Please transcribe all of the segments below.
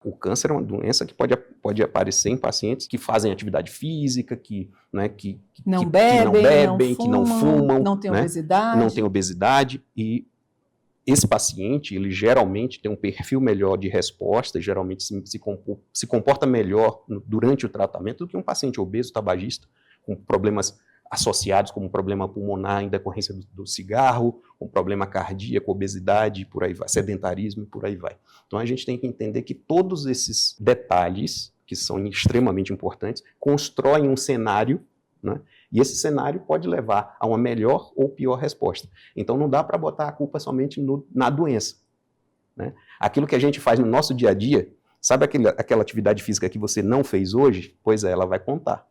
O câncer é uma doença que pode aparecer em pacientes que fazem atividade física, que não bebem, que não fumam, não têm né? obesidade. Não tem obesidade, e esse paciente, ele geralmente tem um perfil melhor de resposta, geralmente se comporta melhor durante o tratamento do que um paciente obeso, tabagista, com problemas associados, como problema pulmonar em decorrência do cigarro, um problema cardíaco, obesidade, por aí vai, sedentarismo, e por aí vai. Então a gente tem que entender que todos esses detalhes, que são extremamente importantes, constroem um cenário, né? E esse cenário pode levar a uma melhor ou pior resposta. Então não dá para botar a culpa somente na doença, né? Aquilo que a gente faz no nosso dia a dia, sabe aquela atividade física que você não fez hoje? Pois é, ela vai contar.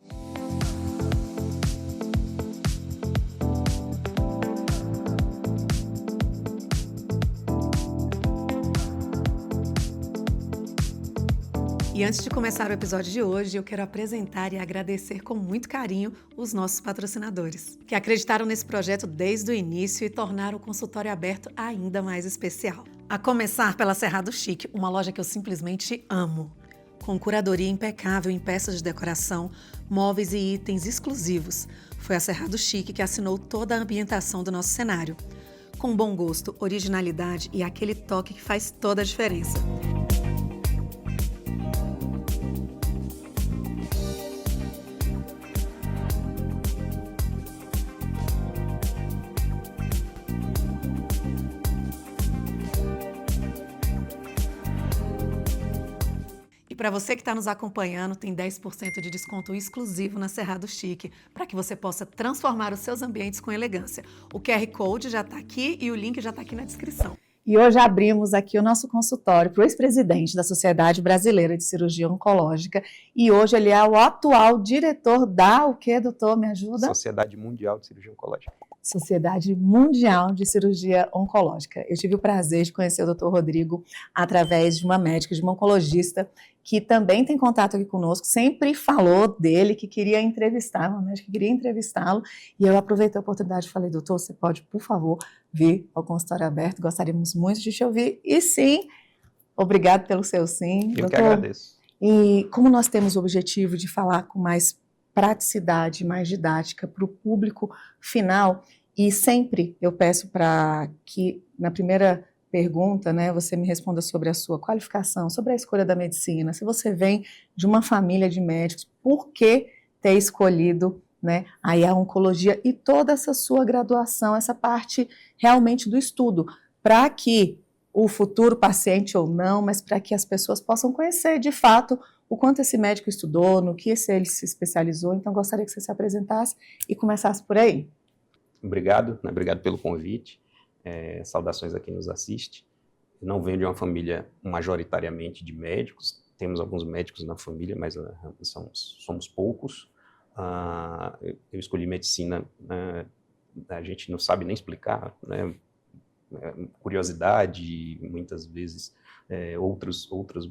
E antes de começar o episódio de hoje, eu quero apresentar e agradecer com muito carinho os nossos patrocinadores, que acreditaram nesse projeto desde o início e tornaram o consultório aberto ainda mais especial. A começar pela Cerrado Chic, uma loja que eu simplesmente amo. Com curadoria impecável em peças de decoração, móveis e itens exclusivos. Foi a Cerrado Chic que assinou toda a ambientação do nosso cenário. Com bom gosto, originalidade e aquele toque que faz toda a diferença. Para você que está nos acompanhando, tem 10% de desconto exclusivo na Cerrado Chic, para que você possa transformar os seus ambientes com elegância. O QR Code já está aqui e o link já está aqui na descrição. E hoje abrimos aqui o nosso consultório para o ex-presidente da Sociedade Brasileira de Cirurgia Oncológica, e hoje ele é o atual diretor da, o quê, doutor? Me ajuda? Sociedade Mundial de Cirurgia Oncológica. Sociedade Mundial de Cirurgia Oncológica. Eu tive o prazer de conhecer o Dr. Rodrigo através de uma médica, de uma oncologista, que também tem contato aqui conosco, sempre falou dele, que queria entrevistar, uma médica que queria entrevistá-lo, e eu aproveitei a oportunidade e falei, doutor, você pode, por favor, vir ao consultório aberto, gostaríamos muito de te ouvir, e sim, obrigado pelo seu sim. Eu doutor, que agradeço. E como nós temos o objetivo de falar com mais praticidade, mais didática para o público final, e sempre eu peço para que, na primeira pergunta, né, você me responda sobre a sua qualificação, sobre a escolha da medicina, se você vem de uma família de médicos, por que ter escolhido, né, aí a oncologia e toda essa sua graduação, essa parte realmente do estudo, para que o futuro paciente ou não, mas para que as pessoas possam conhecer de fato o quanto esse médico estudou, no que ele se especializou. Então gostaria que você se apresentasse e começasse por aí. Obrigado, né? Obrigado pelo convite. Saudações a quem nos assiste. Eu não venho de uma família majoritariamente de médicos, temos alguns médicos na família, mas somos poucos. Eu escolhi medicina, a gente não sabe nem explicar, né? Curiosidade, muitas vezes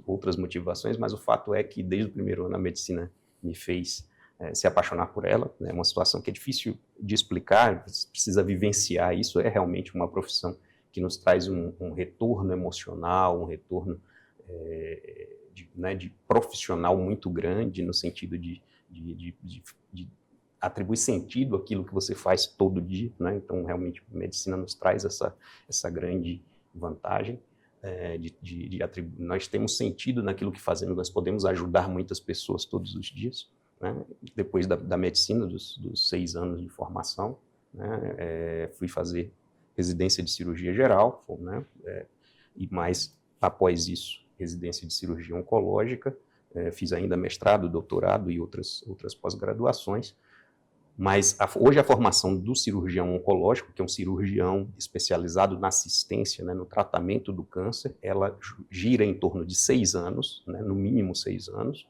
outras motivações, mas o fato é que desde o primeiro ano a medicina me fez se apaixonar por ela. É uma situação que é difícil de explicar, precisa vivenciar isso. É realmente uma profissão que nos traz um retorno emocional, um retorno de profissional muito grande, no sentido de atribuir sentido àquilo que você faz todo dia, né? Então, realmente, a medicina nos traz essa grande vantagem. Nós temos sentido naquilo que fazemos, nós podemos ajudar muitas pessoas todos os dias, né? Depois da medicina, dos 6 anos de formação, né, fui fazer residência de cirurgia geral, né, e mais após isso, residência de cirurgia oncológica, fiz ainda mestrado, doutorado e outras pós-graduações. Mas hoje a formação do cirurgião oncológico, que é um cirurgião especializado na assistência, né, no tratamento do câncer, ela gira em torno de 6 anos, né, no mínimo 6 anos,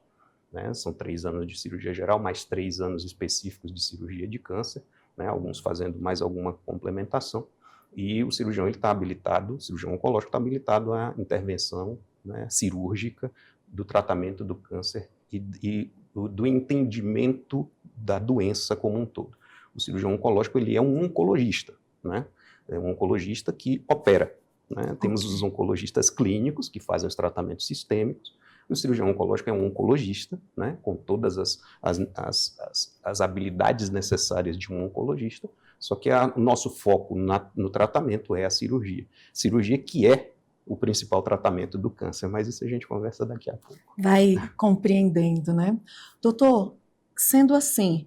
né, são 3 anos de cirurgia geral, mais 3 anos específicos de cirurgia de câncer, né, alguns fazendo mais alguma complementação, e o cirurgião está habilitado, o cirurgião oncológico está habilitado à intervenção, né, cirúrgica do tratamento do câncer e do entendimento da doença como um todo. O cirurgião oncológico, ele é um oncologista, né? É um oncologista que opera, né? Temos os oncologistas clínicos, que fazem os tratamentos sistêmicos, O cirurgião oncológico é um oncologista, né, com todas as habilidades necessárias de um oncologista, só que o nosso foco no tratamento é a cirurgia. Cirurgia que é o principal tratamento do câncer, mas isso a gente conversa daqui a pouco. Vai compreendendo, né? Doutor, sendo assim,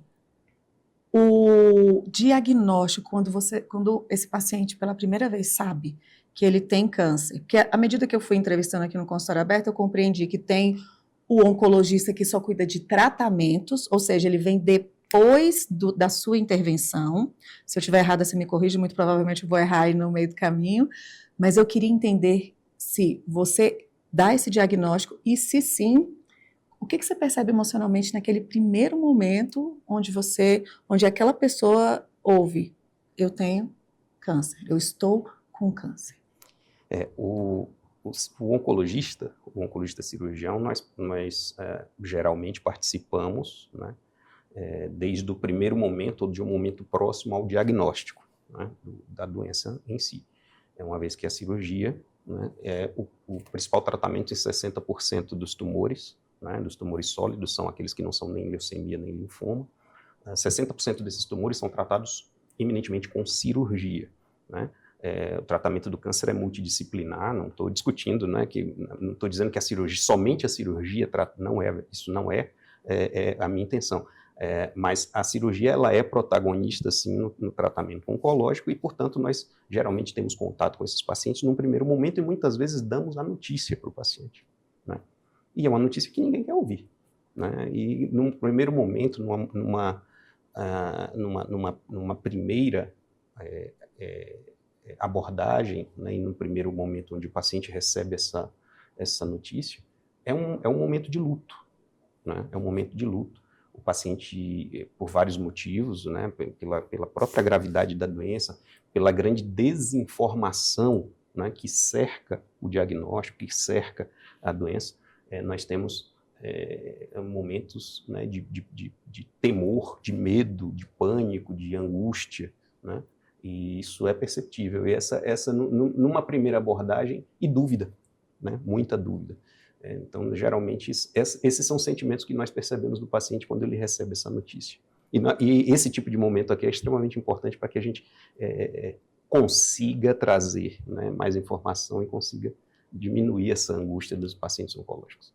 o diagnóstico, quando esse paciente pela primeira vez sabe que ele tem câncer, porque à medida que eu fui entrevistando aqui no consultório aberto, eu compreendi que tem o oncologista que só cuida de tratamentos, ou seja, ele vem depois da sua intervenção. Se eu estiver errada, você me corrige, muito provavelmente eu vou errar aí no meio do caminho, mas eu queria entender se você dá esse diagnóstico e, se sim, o que você percebe emocionalmente naquele primeiro momento onde aquela pessoa ouve: eu tenho câncer, eu estou com câncer? O oncologista cirurgião, nós geralmente participamos, né, desde o primeiro momento, ou de um momento próximo ao diagnóstico, né, da doença em si. Uma vez que a cirurgia, né, é o principal tratamento em 60% dos tumores, né, dos tumores sólidos, são aqueles que não são nem leucemia nem linfoma. 60% desses tumores são tratados eminentemente com cirurgia, né? O tratamento do câncer é multidisciplinar, não estou discutindo, né, não estou dizendo que somente a cirurgia isso não é a minha intenção. Mas a cirurgia ela é protagonista, sim, no tratamento oncológico e, portanto, nós geralmente temos contato com esses pacientes num primeiro momento e muitas vezes damos a notícia para o paciente, né? E é uma notícia que ninguém quer ouvir, né? E num primeiro momento, numa primeira abordagem, né, e no primeiro momento onde o paciente recebe essa notícia, é um momento de luto, né? É um momento de luto. O paciente, por vários motivos, né, pela própria gravidade da doença, pela grande desinformação, né, que cerca o diagnóstico, que cerca a doença, nós temos momentos, né, de temor, de medo, de pânico, de angústia, né? E isso é perceptível. E essa numa primeira abordagem, e dúvida, né? Muita dúvida. Então, geralmente, esses são sentimentos que nós percebemos do paciente quando ele recebe essa notícia. E esse tipo de momento aqui é extremamente importante para que a gente consiga trazer, né, mais informação e consiga diminuir essa angústia dos pacientes oncológicos.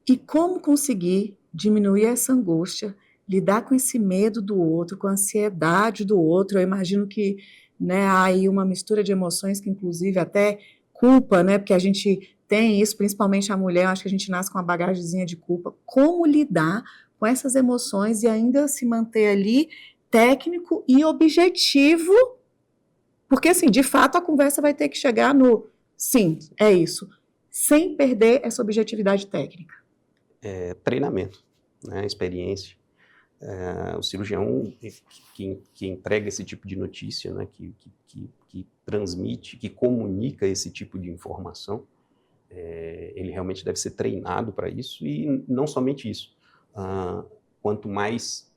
E como conseguir diminuir essa angústia, lidar com esse medo do outro, com a ansiedade do outro? Eu imagino que, né, há aí uma mistura de emoções que, inclusive, até culpa, né, porque a gente tem isso, principalmente a mulher, acho que a gente nasce com uma bagagemzinha de culpa. Como lidar com essas emoções e ainda se manter ali técnico e objetivo? Porque, assim, de fato, a conversa vai ter que chegar no sim, é isso, sem perder essa objetividade técnica. Treinamento, né, experiência. O cirurgião que entrega esse tipo de notícia, né, que transmite, que comunica esse tipo de informação, ele realmente deve ser treinado para isso, e não somente isso. Quanto mais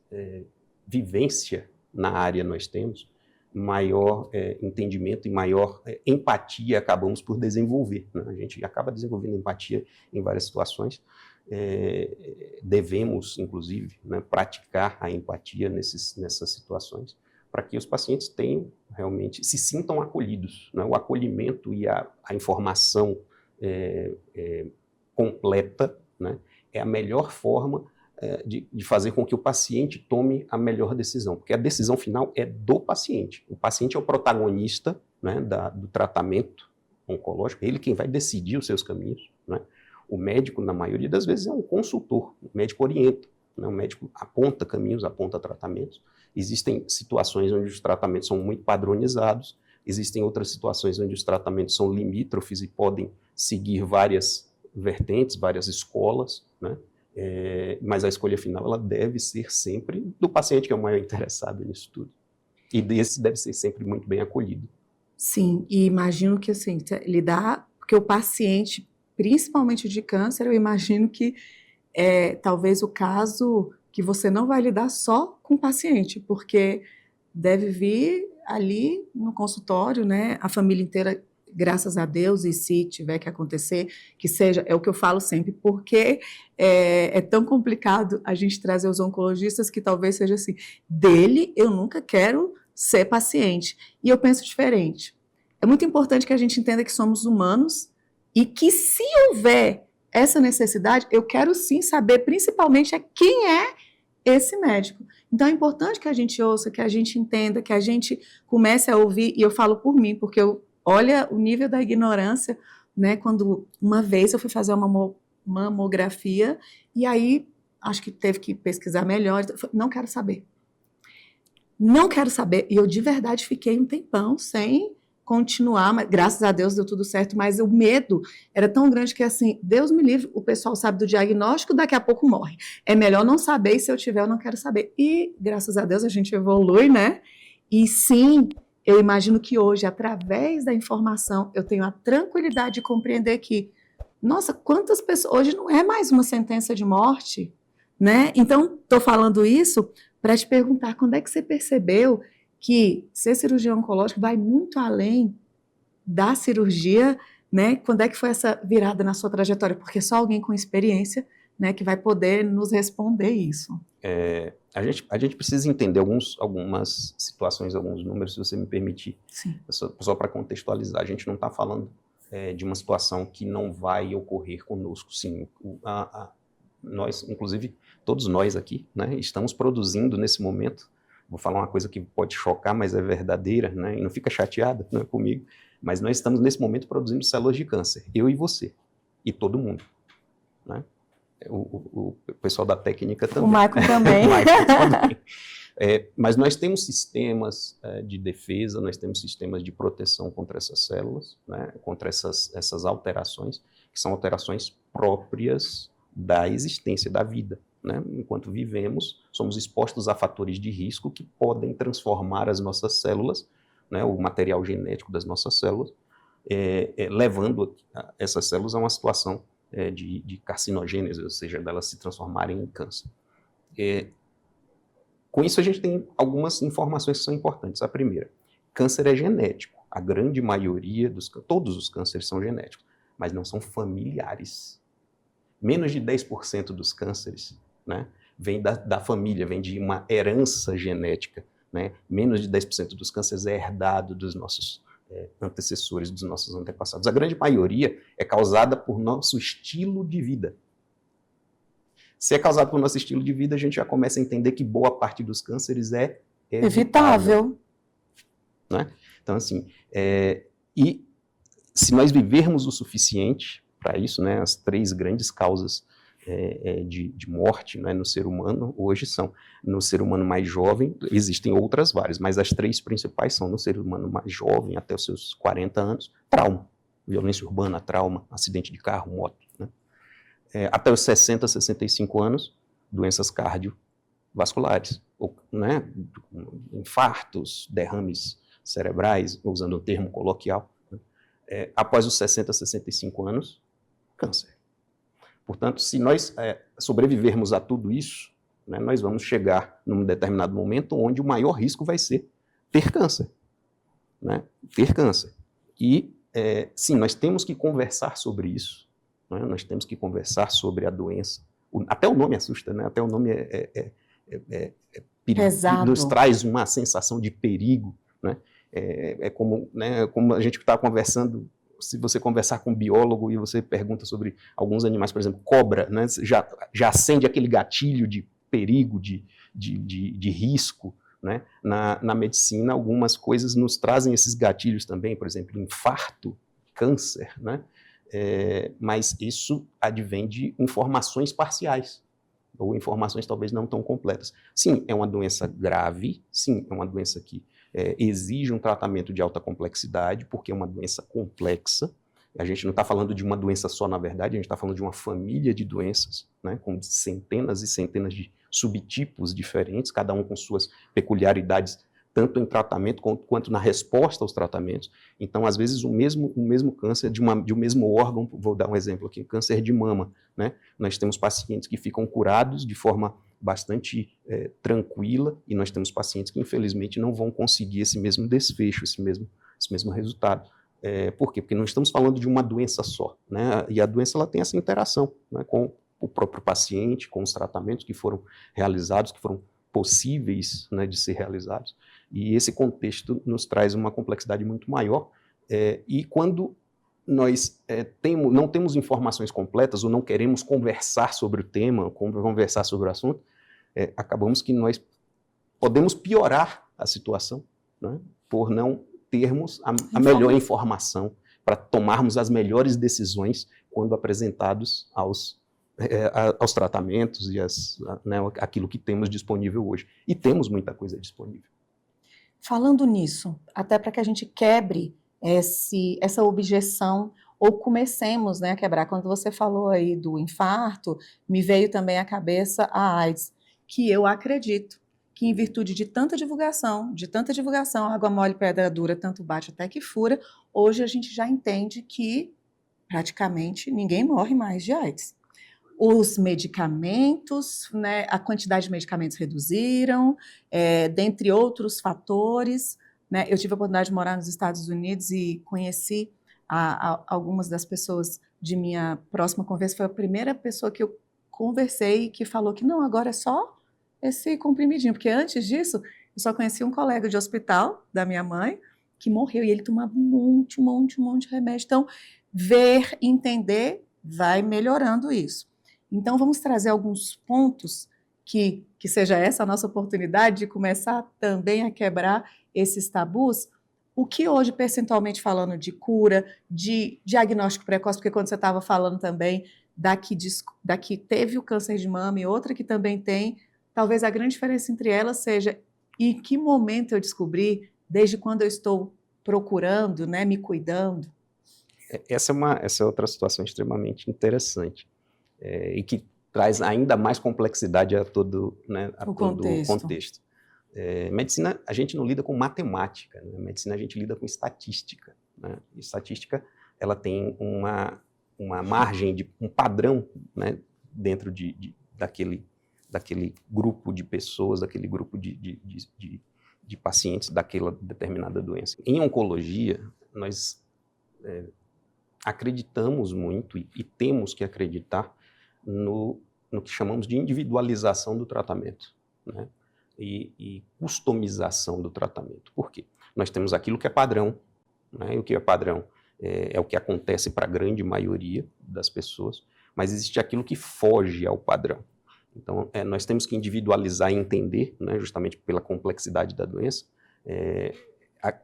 vivência na área nós temos, maior entendimento e maior empatia acabamos por desenvolver, né? A gente acaba desenvolvendo empatia em várias situações. Devemos, inclusive, né, praticar a empatia nessas situações, para que os pacientes tenham realmente, se sintam acolhidos, né? O acolhimento e a informação completa, né, é a melhor forma de fazer com que o paciente tome a melhor decisão, porque a decisão final é do paciente. O paciente é o protagonista, né, do tratamento oncológico, ele quem vai decidir os seus caminhos, né? O médico, na maioria das vezes, é um consultor, o médico orienta, né? O médico aponta caminhos, aponta tratamentos. Existem situações onde os tratamentos são muito padronizados, existem outras situações onde os tratamentos são limítrofes e podem seguir várias vertentes, várias escolas, né? Mas a escolha final ela deve ser sempre do paciente, que é o maior interessado nisso tudo. E esse deve ser sempre muito bem acolhido. Sim, e imagino que, assim, lidar, porque o paciente, principalmente de câncer, eu imagino que talvez o caso que você não vai lidar só com o paciente, porque deve vir ali no consultório, né, a família inteira graças a Deus, e se tiver que acontecer, que seja, é o que eu falo sempre, porque é tão complicado a gente trazer os oncologistas que talvez seja assim, dele eu nunca quero ser paciente. E eu penso diferente. É muito importante que a gente entenda que somos humanos e que se houver essa necessidade, eu quero sim saber, principalmente, quem é esse médico. Então é importante que a gente ouça, que a gente entenda, que a gente comece a ouvir, e eu falo por mim, porque olha o nível da ignorância, né? Quando uma vez eu fui fazer uma mamografia, e aí acho que teve que pesquisar melhor, não quero saber. Não quero saber, e eu de verdade fiquei um tempão sem continuar, mas graças a Deus deu tudo certo, mas o medo era tão grande que assim, Deus me livre, o pessoal sabe do diagnóstico, daqui a pouco morre. É melhor não saber, e se eu tiver eu não quero saber. E graças a Deus a gente evolui, né? E sim, eu imagino que hoje, através da informação, eu tenho a tranquilidade de compreender que, nossa, quantas pessoas, hoje não é mais uma sentença de morte, né? Então, estou falando isso para te perguntar, quando é que você percebeu que ser cirurgião oncológico vai muito além da cirurgia, né? Quando é que foi essa virada na sua trajetória? Porque só alguém com experiência, né, que vai poder nos responder isso. A gente precisa entender algumas situações, alguns números, se você me permitir. Sim. Só para contextualizar, a gente não está falando de uma situação que não vai ocorrer conosco. Sim, nós, inclusive, todos nós aqui, né, estamos produzindo nesse momento. Vou falar uma coisa que pode chocar, mas é verdadeira, né? E não fica chateada, né, comigo. Mas nós estamos, nesse momento, produzindo células de câncer. Eu e você. E todo mundo. Né? O pessoal da técnica também. O Michael também. O Michael também. Mas nós temos sistemas de defesa, nós temos sistemas de proteção contra essas células, né? Contra essas alterações, que são alterações próprias da existência da vida. Né? Enquanto vivemos, somos expostos a fatores de risco que podem transformar as nossas células, né, o material genético das nossas células, levando essas células a uma situação de carcinogênese, ou seja, delas se transformarem em câncer. Com isso, a gente tem algumas informações que são importantes. A primeira, câncer é genético. A grande maioria todos os cânceres são genéticos, mas não são familiares. Menos de 10% dos cânceres, né, vem da família, vem de uma herança genética. Né? Menos de 10% dos cânceres é herdado dos nossos antecessores, dos nossos antepassados. A grande maioria é causada por nosso estilo de vida. Se é causado por nosso estilo de vida, a gente já começa a entender que boa parte dos cânceres é evitável. Né? Então, assim, e se nós vivermos o suficiente para isso, né, as 3 grandes causas de morte, né, no ser humano hoje são no ser humano mais jovem, existem outras várias, mas as 3 principais são no ser humano mais jovem, até os seus 40 anos, trauma, violência urbana, trauma, acidente de carro, moto. Né? Até os 60, 65 anos, doenças cardiovasculares, né, infartos, derrames cerebrais, usando o termo coloquial. Né? Após os 60, 65 anos, câncer. Portanto, se nós sobrevivermos a tudo isso, né, nós vamos chegar num determinado momento onde o maior risco vai ser ter câncer. Né? Ter câncer. E, sim, nós temos que conversar sobre isso. Né? Nós temos que conversar sobre a doença. Até o nome assusta, né? Até o nome pesado. Nos traz uma sensação de perigo. Né? Como a gente está conversando. Se você conversar com um biólogo e você pergunta sobre alguns animais, por exemplo, cobra, né, já acende aquele gatilho de perigo, de risco. Né? Na medicina, algumas coisas nos trazem esses gatilhos também, por exemplo, infarto, câncer, né? Mas isso advém de informações parciais, ou informações talvez não tão completas. Sim, é uma doença grave, sim, é uma doença que exige um tratamento de alta complexidade, porque é uma doença complexa. A gente não está falando de uma doença só, na verdade, a gente está falando de uma família de doenças, né, com centenas e centenas de subtipos diferentes, cada um com suas peculiaridades, tanto em tratamento quanto na resposta aos tratamentos. Então, às vezes, o mesmo câncer de um mesmo órgão, vou dar um exemplo aqui, câncer de mama, né? Nós temos pacientes que ficam curados de forma bastante tranquila, e nós temos pacientes que, infelizmente, não vão conseguir esse mesmo desfecho, esse mesmo resultado. Por quê? Porque não estamos falando de uma doença só, né? E a doença ela tem essa interação, né, com o próprio paciente, com os tratamentos que foram realizados, que foram possíveis, né, de ser realizados. E esse contexto nos traz uma complexidade muito maior. E quando nós não temos informações completas ou não queremos conversar sobre o tema, conversar sobre o assunto, acabamos que nós podemos piorar a situação, né, por não termos a melhor informação para tomarmos as melhores decisões quando apresentados aos tratamentos e aquilo que temos disponível hoje. E temos muita coisa disponível. Falando nisso, até para que a gente quebre essa objeção, ou comecemos, né, a quebrar. Quando você falou aí do infarto, me veio também à cabeça a AIDS, que eu acredito que em virtude de tanta divulgação, água mole, pedra dura, tanto bate até que fura, hoje a gente já entende que praticamente ninguém morre mais de AIDS. Os medicamentos, né, a quantidade de medicamentos reduziram, dentre outros fatores, né, eu tive a oportunidade de morar nos Estados Unidos e conheci algumas das pessoas de minha próxima conversa. Foi a primeira pessoa que eu conversei que falou que não, agora é só esse comprimidinho, porque antes disso eu só conheci um colega de hospital da minha mãe que morreu e ele tomava um monte de remédio. Então, ver, entender, vai melhorando isso. Então, vamos trazer alguns pontos que seja essa a nossa oportunidade de começar também a quebrar esses tabus. O que hoje, percentualmente falando de cura, de diagnóstico precoce, porque quando você estava falando também daqui teve o câncer de mama e outra que também tem, talvez a grande diferença entre elas seja em que momento eu descobri, desde quando eu estou procurando, né, me cuidando. Essa é outra situação extremamente interessante e que traz ainda mais complexidade a todo o contexto. Medicina, a gente não lida com matemática, né? Medicina, a gente lida com estatística, né? E estatística, ela tem uma margem, um padrão, né, dentro daquele grupo de pessoas, daquele grupo de pacientes daquela determinada doença. Em oncologia, nós acreditamos muito e temos que acreditar no que chamamos de individualização do tratamento, né? E customização do tratamento. Por quê? Nós temos aquilo que é padrão, né? E o que é padrão é o que acontece para a grande maioria das pessoas, mas existe aquilo que foge ao padrão. Então, nós temos que individualizar e entender, né, justamente pela complexidade da doença,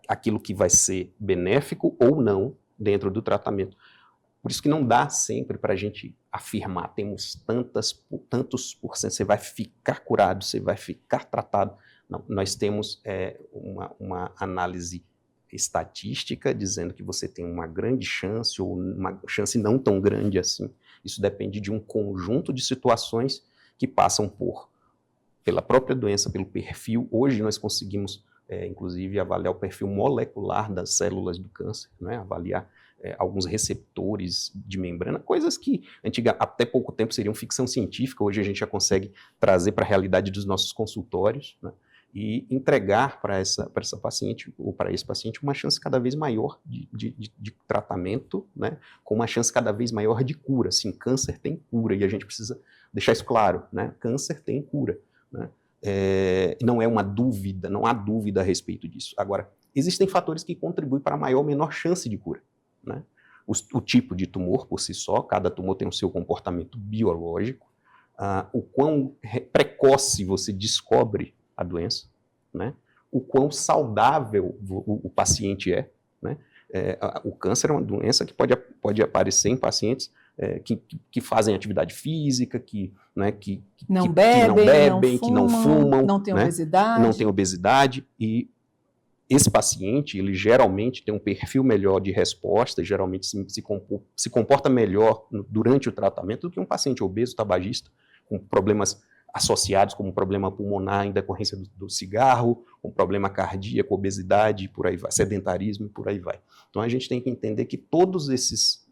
aquilo que vai ser benéfico ou não dentro do tratamento. Por isso que não dá sempre para a gente afirmar, temos tantos por cento, você vai ficar curado, você vai ficar tratado. Não, nós temos uma análise estatística dizendo que você tem uma grande chance ou uma chance não tão grande assim. Isso depende de um conjunto de situações que passam pela própria doença, pelo perfil. Hoje nós conseguimos, inclusive, avaliar o perfil molecular das células do câncer, né? Avaliar alguns receptores de membrana, coisas que até pouco tempo seriam ficção científica, hoje a gente já consegue trazer para a realidade dos nossos consultórios, né? E entregar para essa paciente, ou para esse paciente, uma chance cada vez maior de tratamento, né? Com uma chance cada vez maior de cura. Sim, câncer tem cura, e a gente precisa deixar isso claro, né? Câncer tem cura, né? Não é uma dúvida, não há dúvida a respeito disso. Agora, existem fatores que contribuem para a maior ou menor chance de cura, né? O tipo de tumor por si só, cada tumor tem o seu comportamento biológico, o quão precoce você descobre a doença, né? O quão saudável o paciente é, né? O câncer é uma doença que pode aparecer em pacientes que fazem atividade física, que não bebem, que não fumam, não tem obesidade. Não tem obesidade, e esse paciente, ele geralmente tem um perfil melhor de resposta, geralmente se comporta melhor durante o tratamento do que um paciente obeso, tabagista, com problemas associados como problema pulmonar em decorrência do cigarro, com problema cardíaco, obesidade, por aí vai, sedentarismo e por aí vai. Então a gente tem que entender que todos esses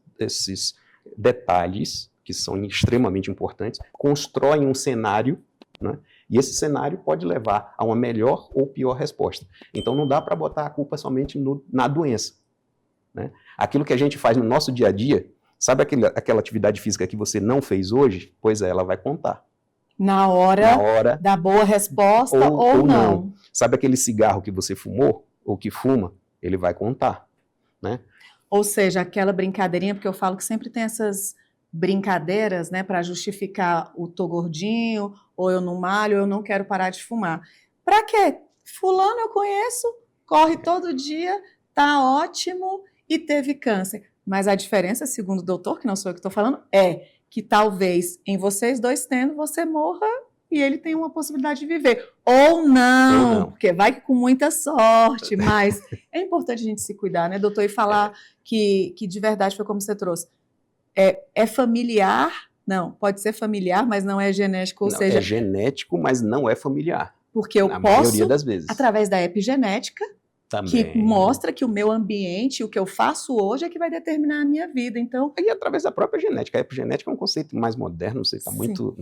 detalhes, que são extremamente importantes, constroem um cenário, né? E esse cenário pode levar a uma melhor ou pior resposta. Então não dá para botar a culpa somente na doença. né? Aquilo que a gente faz no nosso dia a dia, sabe aquela atividade física que você não fez hoje? Pois é, ela vai contar. Na hora da boa resposta ou não. Sabe aquele cigarro que você fumou ou que fuma? Ele vai contar, né? Ou seja, aquela brincadeirinha, porque eu falo que sempre tem essas brincadeiras, né, para justificar o tô gordinho, ou eu não malho, ou eu não quero parar de fumar. Para quê? Fulano eu conheço, corre todo dia, tá ótimo e teve câncer. Mas a diferença, segundo o doutor, que não sou eu que estou falando, é que talvez em vocês dois tendo, você morra e ele tem uma possibilidade de viver. Ou não, porque vai com muita sorte, mas é importante a gente se cuidar, né, doutor? E falar que de verdade foi como você trouxe. É familiar? Não, pode ser familiar, mas não é genético, ou seja... É genético, mas não é familiar. Porque eu posso, maioria das vezes, através da epigenética, também, que mostra que o meu ambiente, o que eu faço hoje é que vai determinar a minha vida, então... E através da própria genética. A epigenética é um conceito mais moderno, você está muito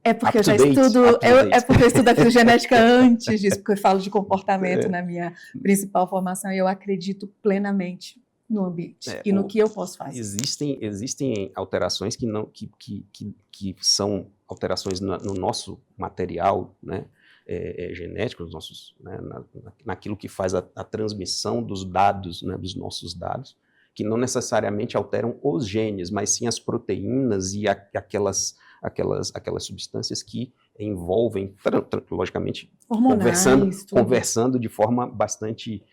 É porque eu já estudo, é porque eu estudo a epigenética antes disso, porque eu falo de comportamento na minha principal formação, e eu acredito plenamente no ambiente e no que eu posso fazer. Existem alterações que são alterações no nosso material, né, genético, nos nossos, né, naquilo que faz a transmissão dos dados, né, dos nossos dados, que não necessariamente alteram os genes, mas sim as proteínas e aquelas substâncias que envolvem, logicamente, conversando de forma bastante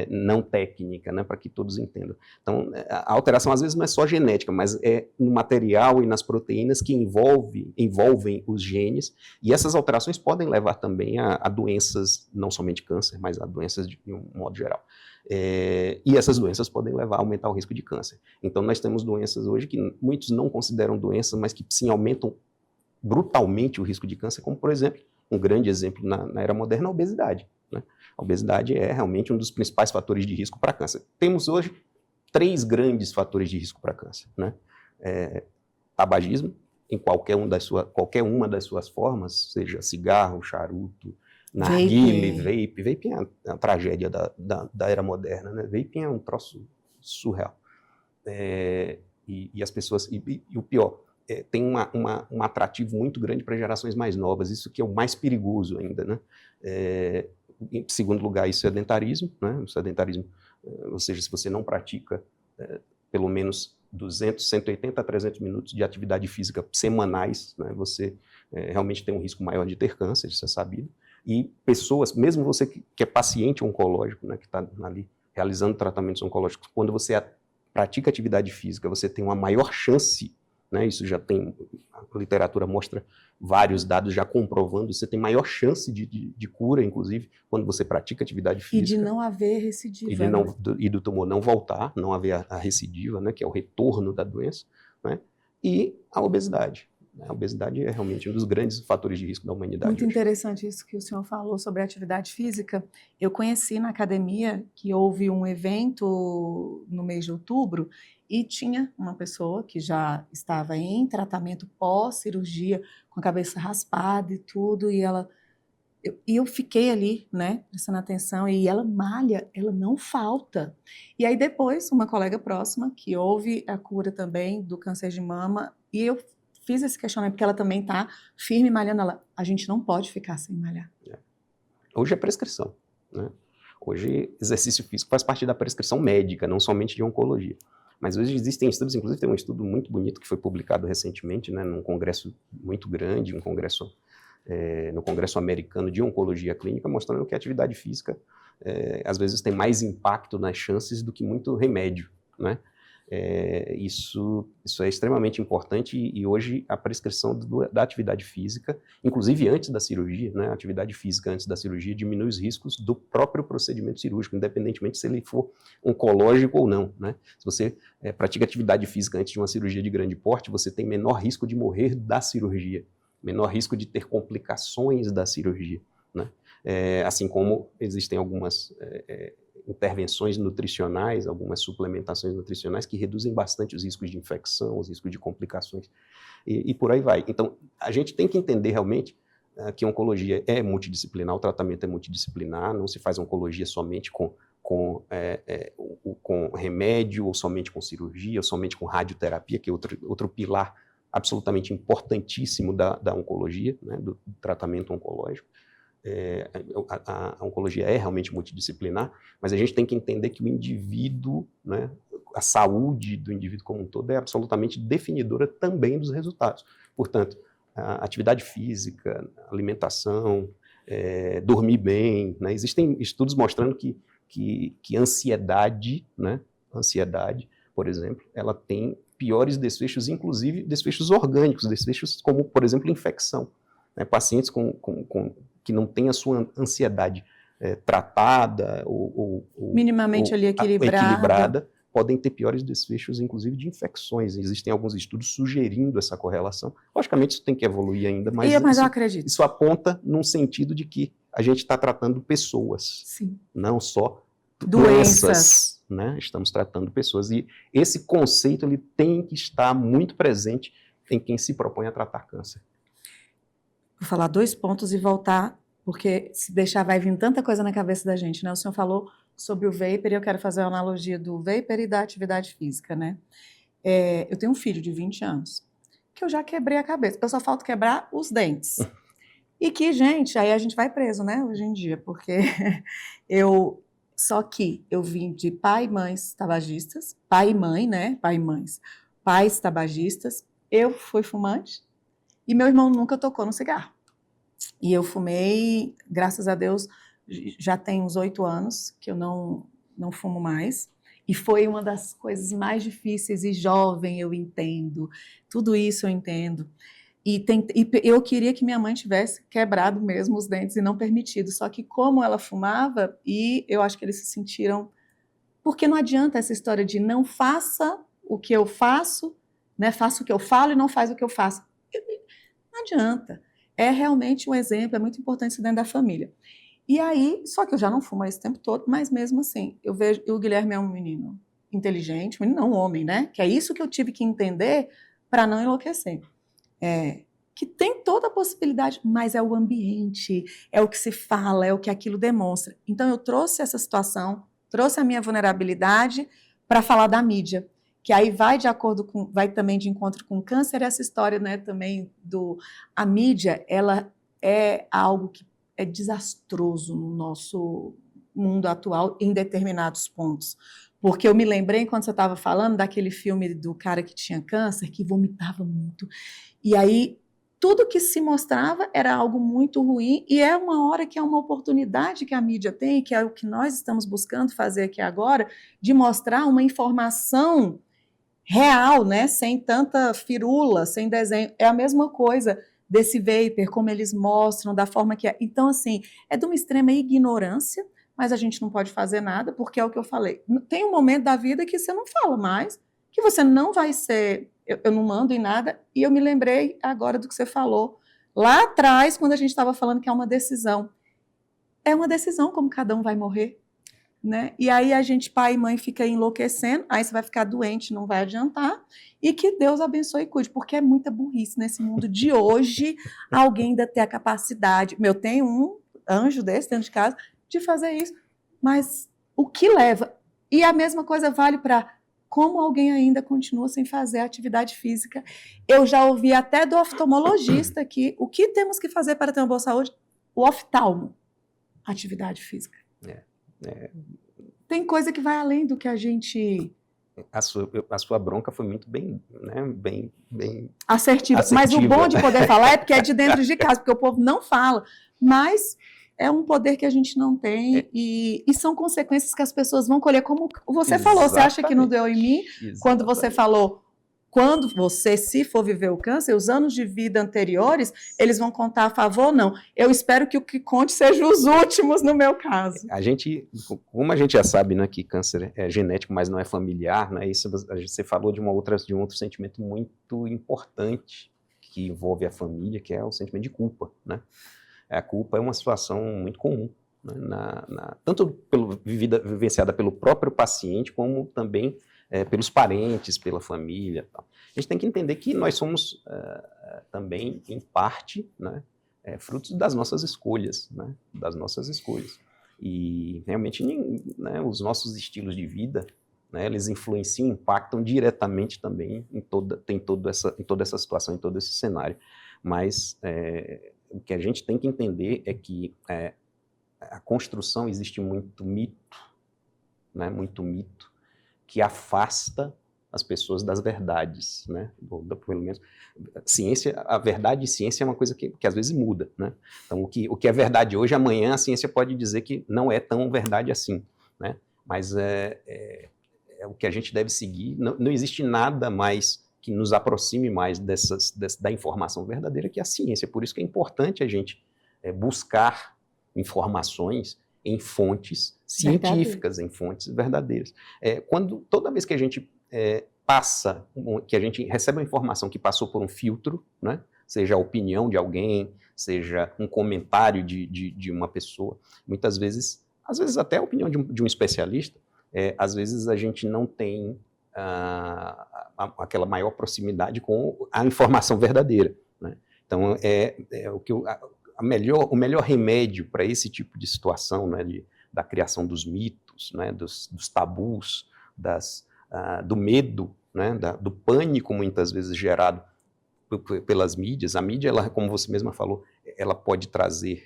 não técnica, né, para que todos entendam. Então, a alteração às vezes não é só genética, mas é no material e nas proteínas que envolvem os genes, e essas alterações podem levar também a doenças, não somente câncer, mas a doenças de um modo geral. E essas doenças podem levar a aumentar o risco de câncer. Então, nós temos doenças hoje que muitos não consideram doenças, mas que sim aumentam brutalmente o risco de câncer, como, por exemplo, um grande exemplo na era moderna, a obesidade, né? A obesidade é realmente um dos principais fatores de risco para câncer. Temos hoje 3 grandes fatores de risco para câncer, né? Tabagismo, em qualquer uma das suas formas, seja cigarro, charuto, narguile, vape. Vape é a tragédia da era moderna, né? Vape é um troço surreal. E as pessoas... E o pior, tem um atrativo muito grande para gerações mais novas, isso que é o mais perigoso ainda, né? Em segundo lugar, isso é sedentarismo, né? O sedentarismo, ou seja, se você não pratica pelo menos 200, 180 a 300 minutos de atividade física semanais, né? Você realmente tem um risco maior de ter câncer, isso é sabido. E pessoas, mesmo você que é paciente oncológico, né, que está ali realizando tratamentos oncológicos, quando você pratica atividade física, você tem uma maior chance, né, isso já tem, a literatura mostra vários dados já comprovando, você tem maior chance de cura, inclusive, quando você pratica atividade física. E de não haver recidiva. E do tumor não voltar, não haver a recidiva, né, que é o retorno da doença, né, e a obesidade. A obesidade é realmente um dos grandes fatores de risco da humanidade. Muito interessante isso que o senhor falou sobre a atividade física. Eu conheci na academia que houve um evento no mês de outubro e tinha uma pessoa que já estava em tratamento pós-cirurgia, com a cabeça raspada e tudo, e eu fiquei ali, né, prestando atenção, e ela malha, ela não falta. E aí depois, uma colega próxima, que houve a cura também do câncer de mama, e eu fiz esse questionamento, porque ela também está firme malhando. A gente não pode ficar sem malhar. Hoje é prescrição, né? Hoje, exercício físico faz parte da prescrição médica, não somente de oncologia. Mas hoje existem estudos, inclusive tem um estudo muito bonito que foi publicado recentemente, né, num congresso muito grande, no Congresso Americano de Oncologia Clínica, mostrando que a atividade física, às vezes, tem mais impacto nas chances do que muito remédio, né? Isso é extremamente importante e hoje a prescrição da atividade física, inclusive antes da cirurgia, né, a atividade física antes da cirurgia diminui os riscos do próprio procedimento cirúrgico, independentemente se ele for oncológico ou não, né? Se você pratica atividade física antes de uma cirurgia de grande porte, você tem menor risco de morrer da cirurgia, menor risco de ter complicações da cirurgia, né? Assim como existem algumas intervenções nutricionais, algumas suplementações nutricionais que reduzem bastante os riscos de infecção, os riscos de complicações e por aí vai. Então, a gente tem que entender realmente que a oncologia é multidisciplinar, o tratamento é multidisciplinar, não se faz oncologia somente com remédio, ou somente com cirurgia, ou somente com radioterapia, que é outro pilar absolutamente importantíssimo da oncologia, né, do tratamento oncológico. A oncologia é realmente multidisciplinar, mas a gente tem que entender que o indivíduo, né, a saúde do indivíduo como um todo é absolutamente definidora também dos resultados. Portanto, a atividade física, alimentação, dormir bem, né, existem estudos mostrando que ansiedade, né, por exemplo, ela tem piores desfechos, inclusive desfechos orgânicos, desfechos como, por exemplo, infecção. Né, pacientes que não têm a sua ansiedade tratada ou minimamente ali equilibrada, podem ter piores desfechos, inclusive de infecções. Existem alguns estudos sugerindo essa correlação. Logicamente, isso tem que evoluir ainda, mas eu acredito. Isso aponta num sentido de que a gente está tratando pessoas, sim, não só doenças. Né? Estamos tratando pessoas. E esse conceito ele tem que estar muito presente em quem se propõe a tratar câncer. Vou falar 2 pontos e voltar, porque se deixar vai vir tanta coisa na cabeça da gente, né? O senhor falou sobre o vapor, e eu quero fazer uma analogia do vapor e da atividade física, né? Eu tenho um filho de 20 anos, que eu já quebrei a cabeça, eu só falta quebrar os dentes. E que, gente, aí a gente vai preso, né, hoje em dia, porque só que eu vim de pai e mães tabagistas, pai e mãe, né, pai e mães, pais tabagistas, eu fui fumante, e meu irmão nunca tocou no cigarro. E eu fumei, graças a Deus, já tem uns 8 anos que eu não fumo mais. E foi uma das coisas mais difíceis, e jovem eu entendo, tudo isso eu entendo. E eu queria que minha mãe tivesse quebrado mesmo os dentes e não permitido. Só que como ela fumava, e eu acho que eles se sentiram... Porque não adianta essa história de não faça o que eu faço, né? Faça o que eu falo e não faz o que eu faço. Não adianta. É realmente um exemplo, é muito importante isso dentro da família. E aí, só que eu já não fumo esse tempo todo, mas mesmo assim, eu vejo, o Guilherme é um menino inteligente, menino não, um homem, né? Que é isso que eu tive que entender para não enlouquecer. Que tem toda a possibilidade, mas é o ambiente, é o que se fala, é o que aquilo demonstra. Então eu trouxe essa situação, trouxe a minha vulnerabilidade para falar da mídia, que aí vai também de encontro com o câncer, essa história, né, também a mídia, ela é algo que é desastroso no nosso mundo atual em determinados pontos. Porque eu me lembrei, quando você estava falando, daquele filme do cara que tinha câncer, que vomitava muito. E aí, tudo que se mostrava era algo muito ruim, e é uma hora que é uma oportunidade que a mídia tem, que é o que nós estamos buscando fazer aqui agora, de mostrar uma informação real, né? Sem tanta firula, sem desenho. É a mesma coisa desse vapor, como eles mostram, da forma que é. Então, assim, é de uma extrema ignorância, mas a gente não pode fazer nada, porque é o que eu falei. Tem um momento da vida que você não fala mais, que você não vai ser... Eu não mando em nada, e eu me lembrei agora do que você falou, lá atrás, quando a gente estava falando que é uma decisão. É uma decisão como cada um vai morrer, né? E aí a gente, pai e mãe, fica enlouquecendo, aí você vai ficar doente, não vai adiantar, e que Deus abençoe e cuide, porque é muita burrice nesse mundo de hoje, alguém ainda ter a capacidade, eu tenho um anjo desse dentro de casa, de fazer isso, mas o que leva? E a mesma coisa vale para como alguém ainda continua sem fazer atividade física. Eu já ouvi até do oftalmologista que o que temos que fazer para ter uma boa saúde? O oftalmo, atividade física. Tem coisa que vai além do que a gente... A sua bronca foi muito bem, né, bem assertiva. Mas o bom de poder falar é porque é de dentro de casa, porque o povo não fala. Mas é um poder que a gente não tem e são consequências que as pessoas vão colher. Como você falou, você acha que não deu em mim? Exatamente. Quando você falou, quando você, se for viver o câncer, os anos de vida anteriores, eles vão contar a favor ou não. Eu espero que o que conte seja os últimos no meu caso. Como a gente já sabe, né, que câncer é genético, mas não é familiar, né, isso você falou de um outro sentimento muito importante que envolve a família, que é o sentimento de culpa, né? A culpa é uma situação muito comum, né, tanto vivenciada pelo próprio paciente, como também pelos parentes, pela família. Tal. A gente tem que entender que nós somos também, em parte, né, frutos das nossas escolhas, né? Das nossas escolhas. E realmente, né, os nossos estilos de vida, né, eles influenciam, impactam diretamente também em toda essa situação, em todo esse cenário. Mas o que a gente tem que entender é que a construção, existe muito mito, né, muito mito, que afasta as pessoas das verdades, né? Pelo menos, a verdade e ciência é uma coisa que às vezes muda, né? Então, o que é verdade hoje, amanhã a ciência pode dizer que não é tão verdade assim, né? Mas o que a gente deve seguir. Não existe nada mais que nos aproxime mais da informação verdadeira que a ciência. Por isso que é importante a gente buscar informações em fontes científicas, em fontes verdadeiras. Toda vez que a gente que a gente recebe uma informação que passou por um filtro, né? Seja a opinião de alguém, seja um comentário de uma pessoa, muitas vezes, às vezes até a opinião de um especialista, às vezes a gente não tem aquela maior proximidade com a informação verdadeira, né? Então, o melhor remédio para esse tipo de situação, né, da criação dos mitos, né, dos tabus, do medo, né, do pânico muitas vezes gerado pelas mídias. A mídia, ela, como você mesma falou, ela pode trazer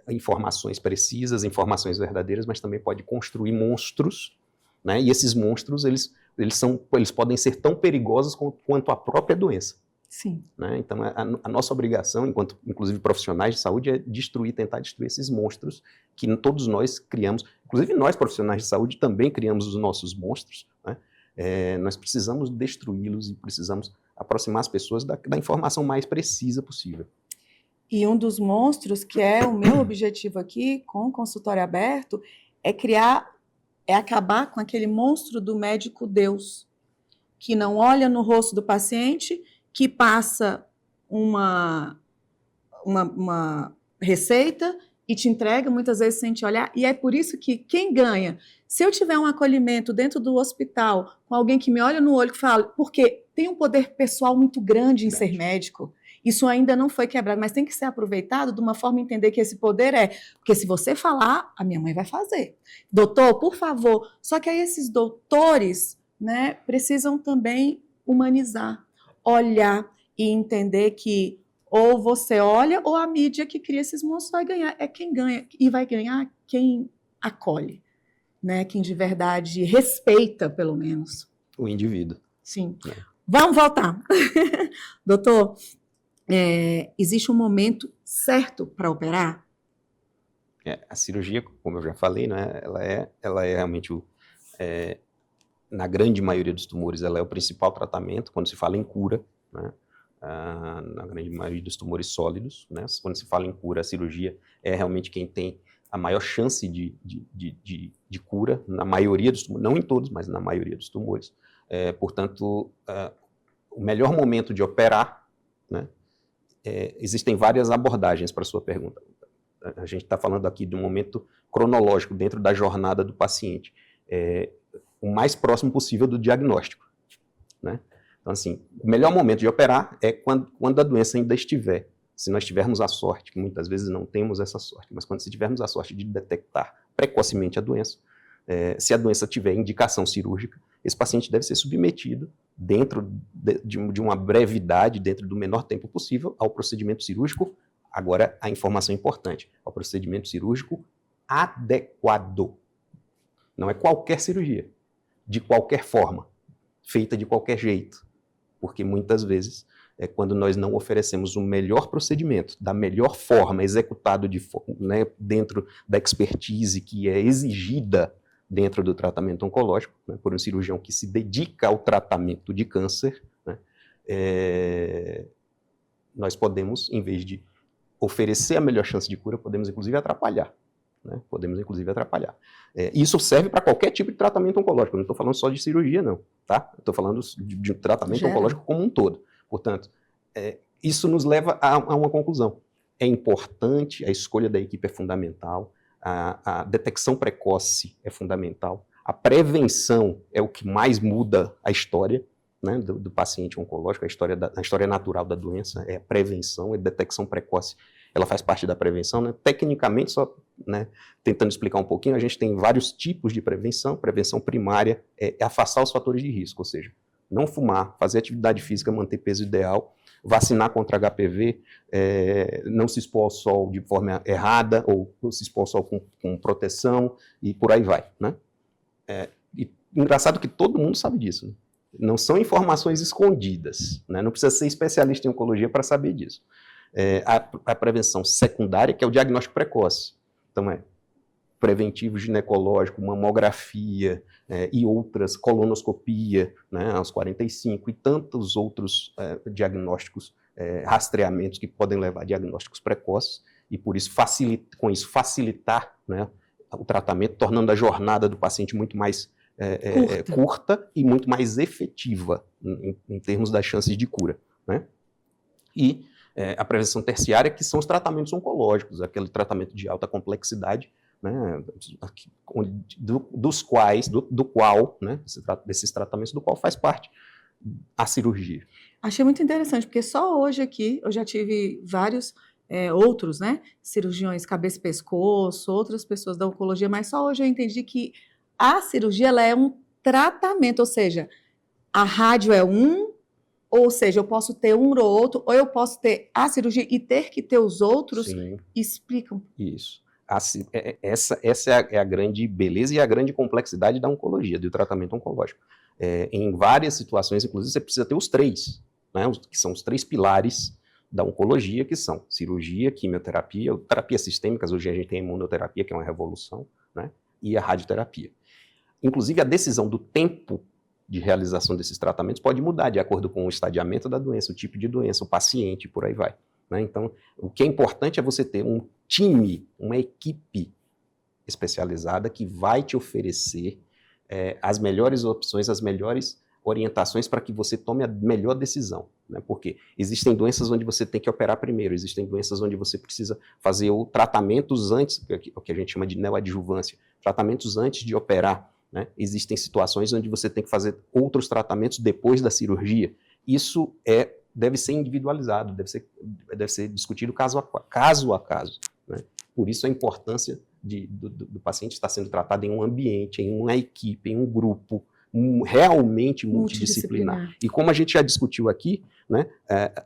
informações precisas, informações verdadeiras, mas também pode construir monstros, né, e esses monstros eles podem ser tão perigosos quanto a própria doença. Sim. Né? Então, a nossa obrigação, enquanto, inclusive, profissionais de saúde, é tentar destruir esses monstros que todos nós criamos. Inclusive, nós, profissionais de saúde, também criamos os nossos monstros, né? Nós precisamos destruí-los e precisamos aproximar as pessoas da informação mais precisa possível. E um dos monstros, que é o meu objetivo aqui com o consultório aberto, é acabar com aquele monstro do médico Deus, que não olha no rosto do paciente, que passa uma receita e te entrega, muitas vezes sem te olhar, e é por isso que quem ganha, se eu tiver um acolhimento dentro do hospital, com alguém que me olha no olho e fala, porque tem um poder pessoal muito grande em ser médico, isso ainda não foi quebrado, mas tem que ser aproveitado de uma forma a entender que esse poder porque se você falar, a minha mãe vai fazer. Doutor, por favor. Só que aí esses doutores, né, precisam também humanizar, olhar e entender que ou você olha ou a mídia que cria esses monstros vai ganhar. É quem ganha, e vai ganhar quem acolhe, né? Quem de verdade respeita, pelo menos. O indivíduo. Sim. Vamos voltar. Doutor, existe um momento certo para operar? A cirurgia, como eu já falei, né, ela é realmente, na grande maioria dos tumores, ela é o principal tratamento quando se fala em cura, né? Na grande maioria dos tumores sólidos, né? Quando se fala em cura, a cirurgia é realmente quem tem a maior chance de cura, na maioria dos tumores, não em todos, mas na maioria dos tumores. Portanto, o melhor momento de operar, né? Existem várias abordagens para a sua pergunta. A gente está falando aqui de um momento cronológico dentro da jornada do paciente, o mais próximo possível do diagnóstico, né? Então, assim, o melhor momento de operar é quando a doença ainda estiver. Se nós tivermos a sorte, que muitas vezes não temos essa sorte, mas se tivermos a sorte de detectar precocemente a doença, se a doença tiver indicação cirúrgica, esse paciente deve ser submetido dentro de uma brevidade, dentro do menor tempo possível, ao procedimento cirúrgico. Agora, a informação importante, ao procedimento cirúrgico adequado. Não é qualquer cirurgia, de qualquer forma, feita de qualquer jeito. Porque muitas vezes, quando nós não oferecemos o melhor procedimento, da melhor forma, executado né, dentro da expertise que é exigida dentro do tratamento oncológico, né, por um cirurgião que se dedica ao tratamento de câncer, né, nós podemos, em vez de oferecer a melhor chance de cura, podemos inclusive atrapalhar. Né? Podemos, inclusive, atrapalhar. Isso serve para qualquer tipo de tratamento oncológico. Eu não estou falando só de cirurgia, não. Tá? Estou falando de tratamento oncológico como um todo. Portanto, isso nos leva a uma conclusão. É importante, a escolha da equipe é fundamental, a detecção precoce é fundamental, a prevenção é o que mais muda a história, né, do paciente oncológico, a história natural da doença, é a prevenção, a detecção precoce ela faz parte da prevenção, né? Tecnicamente, só, né, tentando explicar um pouquinho, a gente tem vários tipos de prevenção. Prevenção primária é afastar os fatores de risco, ou seja, não fumar, fazer atividade física, manter peso ideal, vacinar contra HPV, não se expor ao sol de forma errada, ou se expor ao sol com proteção, e por aí vai, né? E engraçado que todo mundo sabe disso, né? Não são informações escondidas, né? Não precisa ser especialista em oncologia para saber disso. A prevenção secundária, que é o diagnóstico precoce. Então, preventivo ginecológico, mamografia e outras, colonoscopia, né, aos 45, e tantos outros diagnósticos, rastreamentos que podem levar a diagnósticos precoces, e por isso, com isso, facilitar, né, o tratamento, tornando a jornada do paciente muito mais curta e muito mais efetiva em termos das chances de cura, né? E a prevenção terciária, que são os tratamentos oncológicos, aquele tratamento de alta complexidade, né, desses tratamentos, do qual faz parte a cirurgia. Achei muito interessante, porque só hoje aqui eu já tive vários outros, né, cirurgiões cabeça e pescoço, outras pessoas da oncologia, mas só hoje eu entendi que a cirurgia ela é um tratamento, ou seja, a rádio é ou seja, eu posso ter um ou outro, ou eu posso ter a cirurgia e ter que ter os outros. Sim. Explicam. Isso. Essa é a grande beleza e a grande complexidade da oncologia, do tratamento oncológico. Em várias situações, inclusive, você precisa ter os três, né, que são os três pilares da oncologia, que são cirurgia, quimioterapia, terapia sistêmicas, hoje a gente tem a imunoterapia, que é uma revolução, né, e a radioterapia. Inclusive, a decisão do tempo de realização desses tratamentos pode mudar de acordo com o estadiamento da doença, o tipo de doença, o paciente, por aí vai, né? Então, o que é importante é você ter um time, uma equipe especializada que vai te oferecer as melhores opções, as melhores orientações para que você tome a melhor decisão, né? Porque existem doenças onde você tem que operar primeiro, existem doenças onde você precisa fazer tratamentos antes, o que a gente chama de neoadjuvância, tratamentos antes de operar, né? Existem situações onde você tem que fazer outros tratamentos depois da cirurgia. Isso deve ser individualizado, deve ser discutido caso a caso, né? Por isso a importância do paciente estar sendo tratado em um ambiente, em uma equipe, em um grupo realmente multidisciplinar. E como a gente já discutiu aqui, né,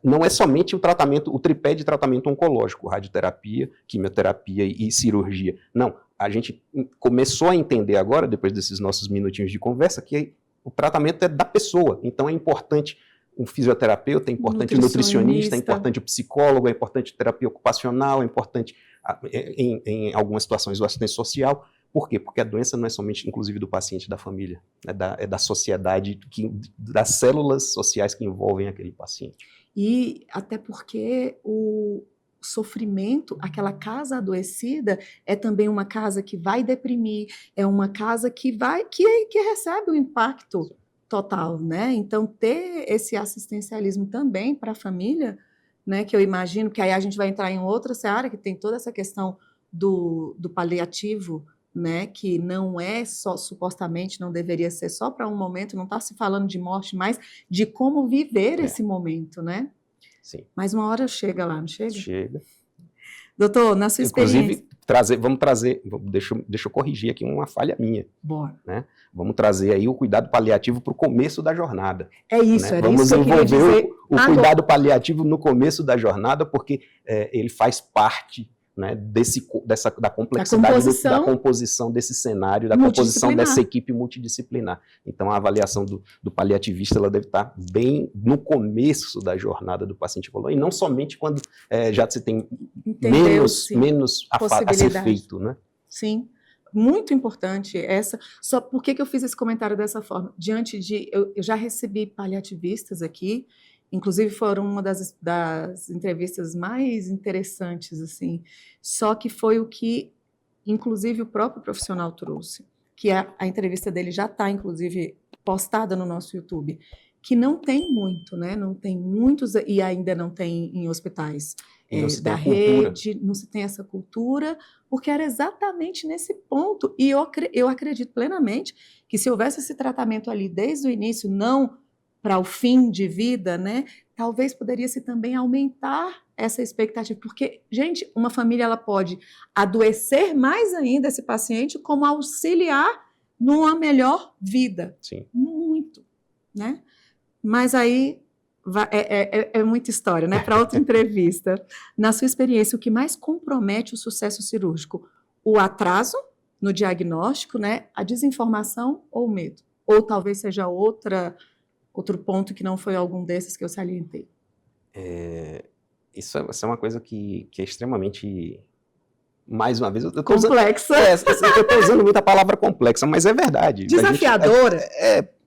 não é somente o tripé de tratamento oncológico, radioterapia, quimioterapia e cirurgia. Não, a gente começou a entender agora, depois desses nossos minutinhos de conversa, que o tratamento é da pessoa. Então é importante um fisioterapeuta, é importante o nutricionista, é importante o psicólogo, é importante a terapia ocupacional, é importante, em algumas situações, o assistente social. Por quê? Porque a doença não é somente, inclusive, do paciente, da família, é da sociedade, das células sociais que envolvem aquele paciente. E até porque o sofrimento, aquela casa adoecida, é também uma casa que vai deprimir, é uma casa que recebe o impacto total, né? Então, ter esse assistencialismo também para a família, né, que eu imagino que aí a gente vai entrar em outra seara, que tem toda essa questão do paliativo, né, que não é só, supostamente, não deveria ser só para um momento, não está se falando de morte, mas de como viver esse momento, né? Sim. Mas uma hora chega lá, não chega? Chega. Doutor, na sua experiência... Inclusive, deixa eu corrigir aqui uma falha minha. Bora. Né? Vamos trazer aí o cuidado paliativo para o começo da jornada. É isso, né? era isso que eu queria dizer. Vamos envolver o cuidado paliativo no começo da jornada, porque ele faz parte, né, da complexidade da composição desse cenário, da composição dessa equipe multidisciplinar. Então, a avaliação do paliativista ela deve estar bem no começo da jornada do paciente oncológico, e não somente quando já se tem menos a ser feito. Né? Sim, muito importante essa. Só por que eu fiz esse comentário dessa forma? Diante de... Eu já recebi paliativistas aqui, inclusive foram uma das entrevistas mais interessantes, assim. Só que foi o que, inclusive, o próprio profissional trouxe, que a entrevista dele já está, inclusive, postada no nosso YouTube, que não tem muito, né? Não tem muitos, e ainda não tem em hospitais da rede, não se tem essa cultura, porque era exatamente nesse ponto. E eu acredito plenamente que se houvesse esse tratamento ali desde o início, não para o fim de vida, né? Talvez poderia-se também aumentar essa expectativa? Porque, gente, uma família ela pode adoecer mais ainda esse paciente como auxiliar numa melhor vida. Sim. Muito, né? Mas aí é muita história, né? Para outra entrevista. Na sua experiência, o que mais compromete o sucesso cirúrgico? O atraso no diagnóstico, né? A desinformação ou o medo? Ou talvez seja outro ponto que não foi algum desses que eu salientei? Isso é uma coisa que é extremamente... Mais uma vez, eu tô complexa. Eu estou usando muito a palavra complexa, mas é verdade. Desafiadora.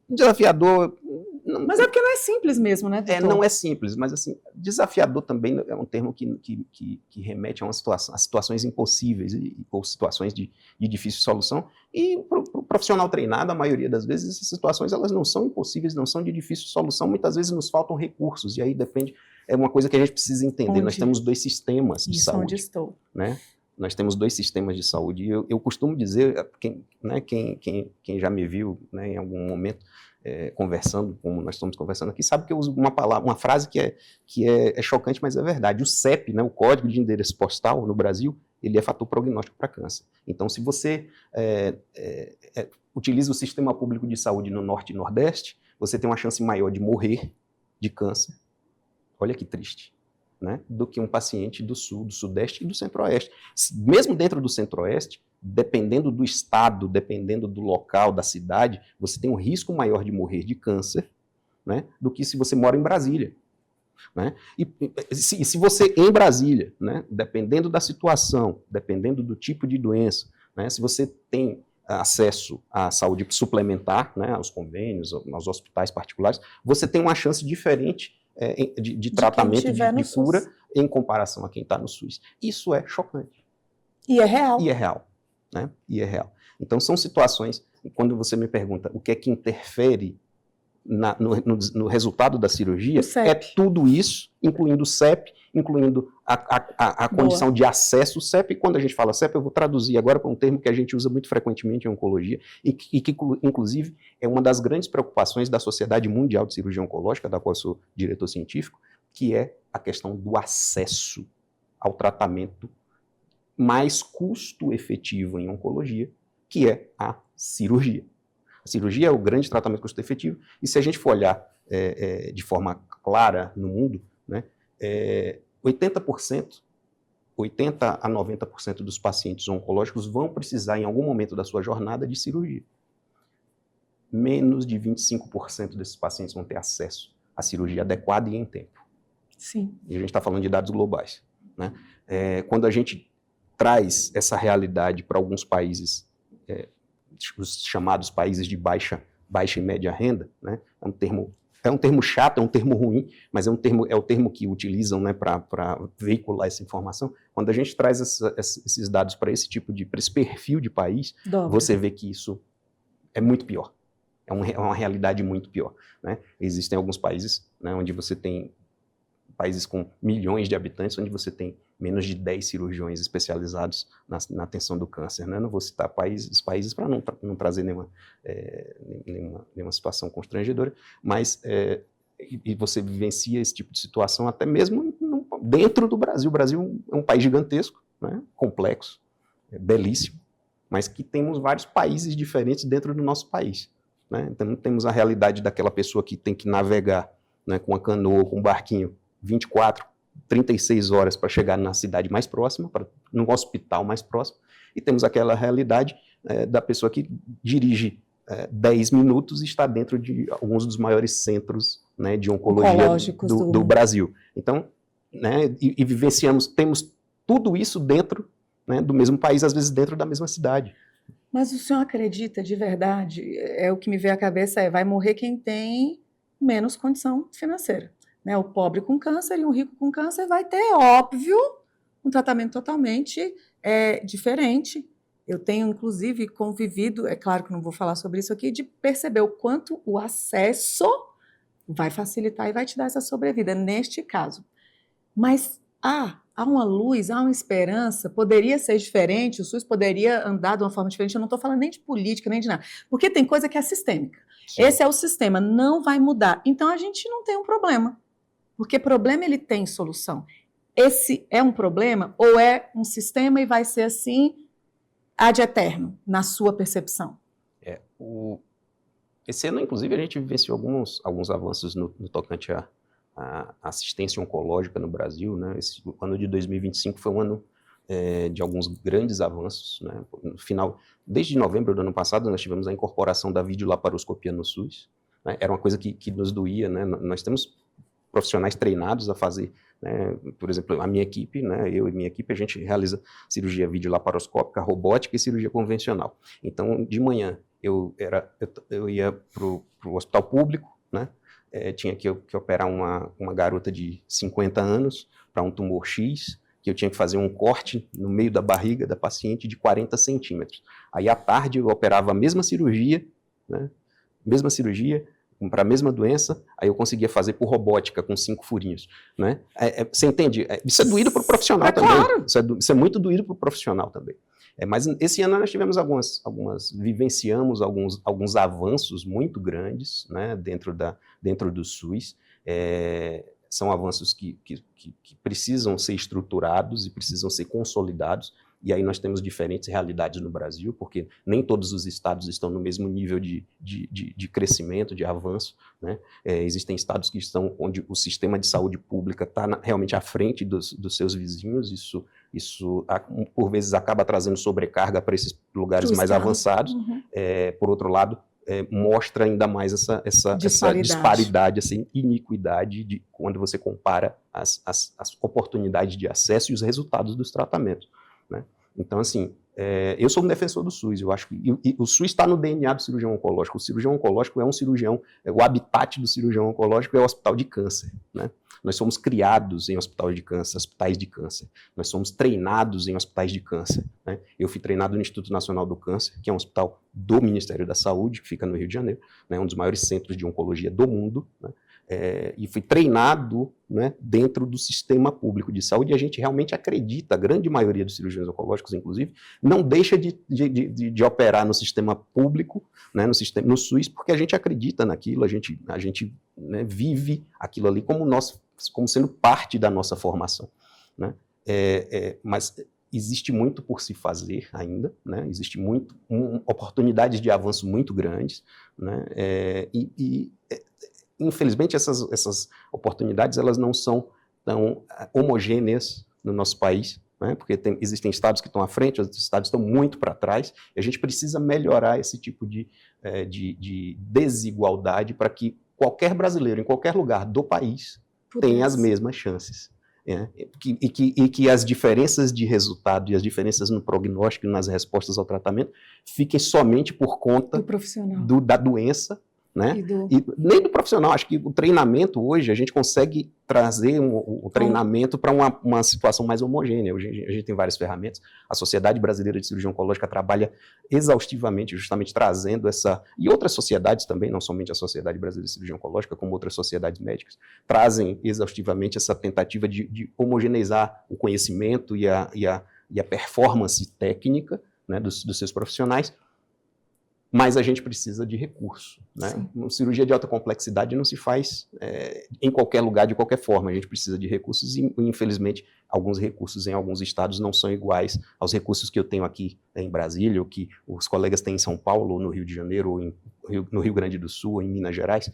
Desafiador. Mas é porque não é simples mesmo, né, doutor? Não é simples, mas assim, desafiador também é um termo que remete a situações impossíveis ou situações de difícil solução. E para o profissional treinado, a maioria das vezes, essas situações elas não são impossíveis, não são de difícil solução, muitas vezes nos faltam recursos, e aí depende, é uma coisa que a gente precisa entender. Nós temos 2 sistemas de saúde. Onde estou. Né? Nós temos 2 sistemas de saúde. E eu costumo dizer, quem já me viu, né, em algum momento conversando, como nós estamos conversando aqui, sabe que eu uso uma frase que é chocante, mas é verdade. O CEP, né, o Código de Endereço Postal no Brasil, ele é fator prognóstico para câncer. Então, se você utiliza o sistema público de saúde no Norte e Nordeste, você tem uma chance maior de morrer de câncer. Olha que triste. Né, do que um paciente do Sul, do Sudeste e do Centro-Oeste. Mesmo dentro do Centro-Oeste, dependendo do estado, dependendo do local, da cidade, você tem um risco maior de morrer de câncer, né, do que se você mora em Brasília. Né? E se você, em Brasília, né, dependendo da situação, dependendo do tipo de doença, né, se você tem acesso à saúde suplementar, né, aos convênios, aos hospitais particulares, você tem uma chance diferente de tratamento, de cura, SUS, em comparação a quem está no SUS. Isso é chocante. E é real. E é real. Né? E é real. Então, são situações, quando você me pergunta o que é que interfere no resultado da cirurgia, é tudo isso, incluindo o CEP, incluindo a condição de acesso. O CEP, quando a gente fala CEP, eu vou traduzir agora para um termo que a gente usa muito frequentemente em oncologia e que, inclusive, é uma das grandes preocupações da Sociedade Mundial de Cirurgia Oncológica, da qual eu sou diretor científico, que é a questão do acesso ao tratamento mais custo-efetivo em oncologia, que é a cirurgia. A cirurgia é o grande tratamento custo-efetivo, e se a gente for olhar de forma clara no mundo, né, 80% a 90% dos pacientes oncológicos vão precisar, em algum momento da sua jornada, de cirurgia. Menos de 25% desses pacientes vão ter acesso à cirurgia adequada e em tempo. Sim. E a gente está falando de dados globais. Né? Quando a gente traz essa realidade para alguns países, os chamados países de baixa e média renda, né? É um termo chato, é um termo ruim, mas é o termo que utilizam, né, para veicular essa informação. Quando a gente traz esses dados para esse perfil de país, você vê que isso é muito pior. É uma realidade muito pior. Né? Existem alguns países, né, onde você tem países com milhões de habitantes, onde você tem menos de 10 cirurgiões especializados na atenção do câncer. Né? Não vou citar países para não trazer nenhuma situação constrangedora, mas e você vivencia esse tipo de situação até mesmo dentro do Brasil. O Brasil é um país gigantesco, né? Complexo, belíssimo, mas que temos vários países diferentes dentro do nosso país. Né? Então temos a realidade daquela pessoa que tem que navegar, né, com a canoa, com um barquinho, 24, 36 horas para chegar na cidade mais próxima, no hospital mais próximo, e temos aquela realidade da pessoa que dirige 10 minutos e está dentro de alguns dos maiores centros, né, de oncologia do Brasil. Então, né, e vivenciamos, temos tudo isso dentro, né, do mesmo país, às vezes dentro da mesma cidade. Mas o senhor acredita de verdade, o que me veio à cabeça vai morrer quem tem menos condição financeira. Né, o pobre com câncer e o rico com câncer vai ter, óbvio, um tratamento totalmente diferente. Eu tenho, inclusive, convivido, é claro que não vou falar sobre isso aqui, de perceber o quanto o acesso vai facilitar e vai te dar essa sobrevida, neste caso. Mas há uma luz, há uma esperança, poderia ser diferente, o SUS poderia andar de uma forma diferente, eu não estou falando nem de política, nem de nada, porque tem coisa que é sistêmica. Sim. Esse é o sistema, não vai mudar. Então, a gente não tem um problema. Porque problema ele tem solução. esse é um problema ou é um sistema e vai ser assim ad eterno, na sua percepção? Esse ano, inclusive, a gente vivenciou alguns avanços no tocante à assistência oncológica no Brasil, né? O ano de 2025 foi um ano de alguns grandes avanços, né? No final, desde novembro do ano passado, nós tivemos a incorporação da videolaparoscopia no SUS, né? Era uma coisa que nos doía, né? Nós temos profissionais treinados a fazer, né? Por exemplo, a minha equipe, né? Eu e minha equipe, a gente realiza cirurgia videolaparoscópica, robótica e cirurgia convencional. Então, de manhã, eu ia para o hospital público, né? Tinha que operar uma garota de 50 anos para um tumor X, que eu tinha que fazer um corte no meio da barriga da paciente de 40 centímetros. Aí, à tarde, eu operava a mesma cirurgia, né? Mesma cirurgia, para a mesma doença, aí eu conseguia fazer por robótica, com 5 furinhos, né? Você entende? Isso é doído para o profissional também. Claro. Isso é muito doído para o profissional também. Mas esse ano nós tivemos vivenciamos alguns avanços muito grandes, né, dentro do SUS. São avanços que precisam ser estruturados e precisam ser consolidados. E aí nós temos diferentes realidades no Brasil, porque nem todos os estados estão no mesmo nível de crescimento, de avanço, né? Existem estados que estão onde o sistema de saúde pública está realmente à frente dos seus vizinhos. Isso por vezes acaba trazendo sobrecarga para esses lugares mais avançados. Uhum. Por outro lado, mostra ainda mais essa disparidade, essa iniquidade quando você compara as oportunidades de acesso e os resultados dos tratamentos, né? Então, assim, eu sou um defensor do SUS. Eu acho que o SUS está no DNA do cirurgião oncológico. O cirurgião oncológico é um cirurgião, o habitat do cirurgião oncológico é o hospital de câncer, né? Nós somos criados em hospitais de câncer. Nós somos treinados em hospitais de câncer, né? Eu fui treinado no Instituto Nacional do Câncer, que é um hospital do Ministério da Saúde, que fica no Rio de Janeiro, né? Um dos maiores centros de oncologia do mundo, né? E fui treinado, né, dentro do sistema público de saúde, e a gente realmente acredita, a grande maioria dos cirurgiões oncológicos, inclusive, não deixa de operar no sistema público, né, no SUS, porque a gente acredita naquilo, a gente né, vive aquilo ali como sendo parte da nossa formação, né? Mas existe muito por se fazer ainda, né? Existe oportunidades de avanço muito grandes, né? Infelizmente, essas oportunidades elas não são tão homogêneas no nosso país, né? Porque existem estados que estão à frente, outros estados estão muito para trás, e a gente precisa melhorar esse tipo de desigualdade para que qualquer brasileiro, em qualquer lugar do país, tenha as mesmas chances. E que as diferenças de resultado e as diferenças no prognóstico e nas respostas ao tratamento fiquem somente por conta do profissional, da doença, né? E nem do profissional. Acho que o treinamento hoje, a gente consegue trazer o treinamento para uma situação mais homogênea. Hoje a gente tem várias ferramentas. A Sociedade Brasileira de Cirurgia Oncológica trabalha exaustivamente, justamente trazendo e outras sociedades também, não somente a Sociedade Brasileira de Cirurgia Oncológica, como outras sociedades médicas, trazem exaustivamente essa tentativa de homogeneizar o conhecimento e a performance técnica, né, dos seus profissionais. Mas a gente precisa de recurso, né? Uma cirurgia de alta complexidade não se faz em qualquer lugar, de qualquer forma. A gente precisa de recursos e, infelizmente, alguns recursos em alguns estados não são iguais aos recursos que eu tenho aqui em Brasília, ou que os colegas têm em São Paulo, ou no Rio de Janeiro, ou no Rio Grande do Sul, ou em Minas Gerais,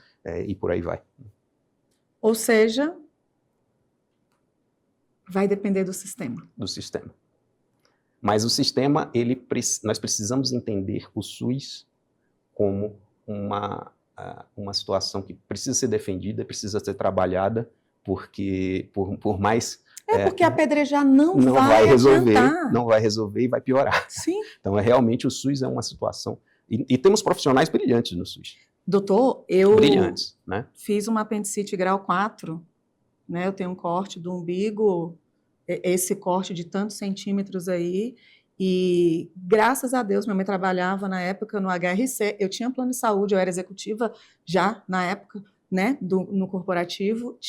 e por aí vai. Ou seja, vai depender do sistema. Do sistema. Mas o sistema, nós precisamos entender o SUS como uma situação que precisa ser defendida, precisa ser trabalhada, porque por mais... porque apedrejar não vai resolver, adiantar. Não vai resolver e vai piorar. Sim. Então, realmente, o SUS é uma situação... E temos profissionais brilhantes no SUS. Doutor, eu brilhantes, né? Fiz uma apendicite grau 4, né? Eu tenho um corte do umbigo, esse corte de tantos centímetros aí, e graças a Deus, minha mãe trabalhava na época no HRC, eu tinha plano de saúde, eu era executiva já na época, né, no corporativo,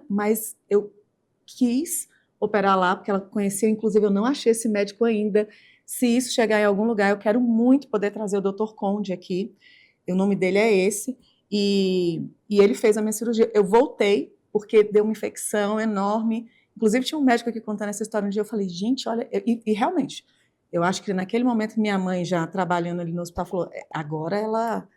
mas eu quis operar lá, porque ela conhecia, inclusive eu não achei esse médico ainda. Se isso chegar em algum lugar, eu quero muito poder trazer o Dr. Conde aqui, o nome dele é esse, e ele fez a minha cirurgia. Eu voltei, porque deu uma infecção enorme, Inclusive, tinha um médico aqui contando essa história um dia, eu falei, gente, olha, e realmente, eu acho que naquele momento minha mãe já trabalhando ali no hospital falou, agora ela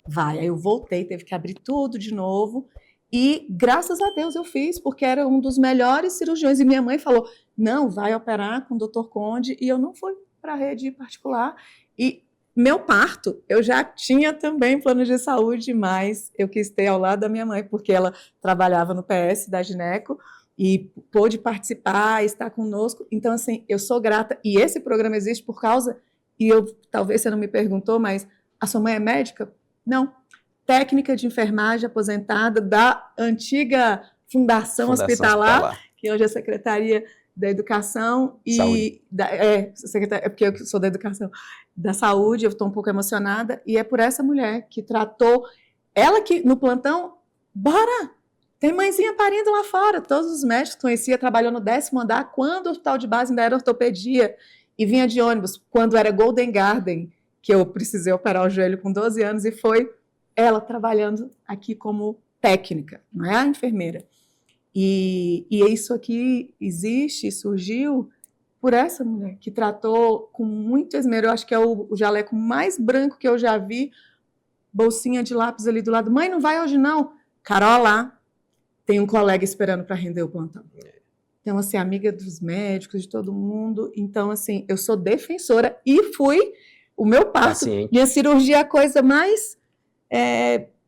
vai. Aí eu voltei, teve que abrir tudo de novo, e graças a Deus eu fiz, porque era um dos melhores cirurgiões, e minha mãe falou, não, vai operar com o Dr. Conde, e eu não fui para a rede particular, e meu parto, eu já tinha também plano de saúde, mas eu quis ter ao lado da minha mãe, porque ela trabalhava no PS da Gineco, e pôde participar, estar conosco. Então, assim, eu sou grata. E esse programa existe por causa, e talvez você não me perguntou, mas a sua mãe é médica? Não. Técnica de enfermagem aposentada da antiga Fundação Hospitalar, que hoje é Secretaria da Educação e porque eu sou da Educação, da Saúde, eu estou um pouco emocionada, e é por essa mulher que tratou, ela que no plantão, bora! Tem mãezinha parindo lá fora. Todos os médicos que conhecia trabalhou no 10º andar, quando o hospital de base ainda era ortopedia, e vinha de ônibus, quando era Golden Garden, que eu precisei operar o joelho com 12 anos, e foi ela trabalhando aqui como técnica, não é a enfermeira. E isso aqui existe, surgiu por essa mulher, que tratou com muito esmero. Eu acho que é o jaleco mais branco que eu já vi, bolsinha de lápis ali do lado. Mãe, não vai hoje não? Carola, tem um colega esperando para render o plantão. Então, assim, amiga dos médicos, de todo mundo. Então, assim, eu sou defensora e fui, o meu parto, minha cirurgia é a coisa mais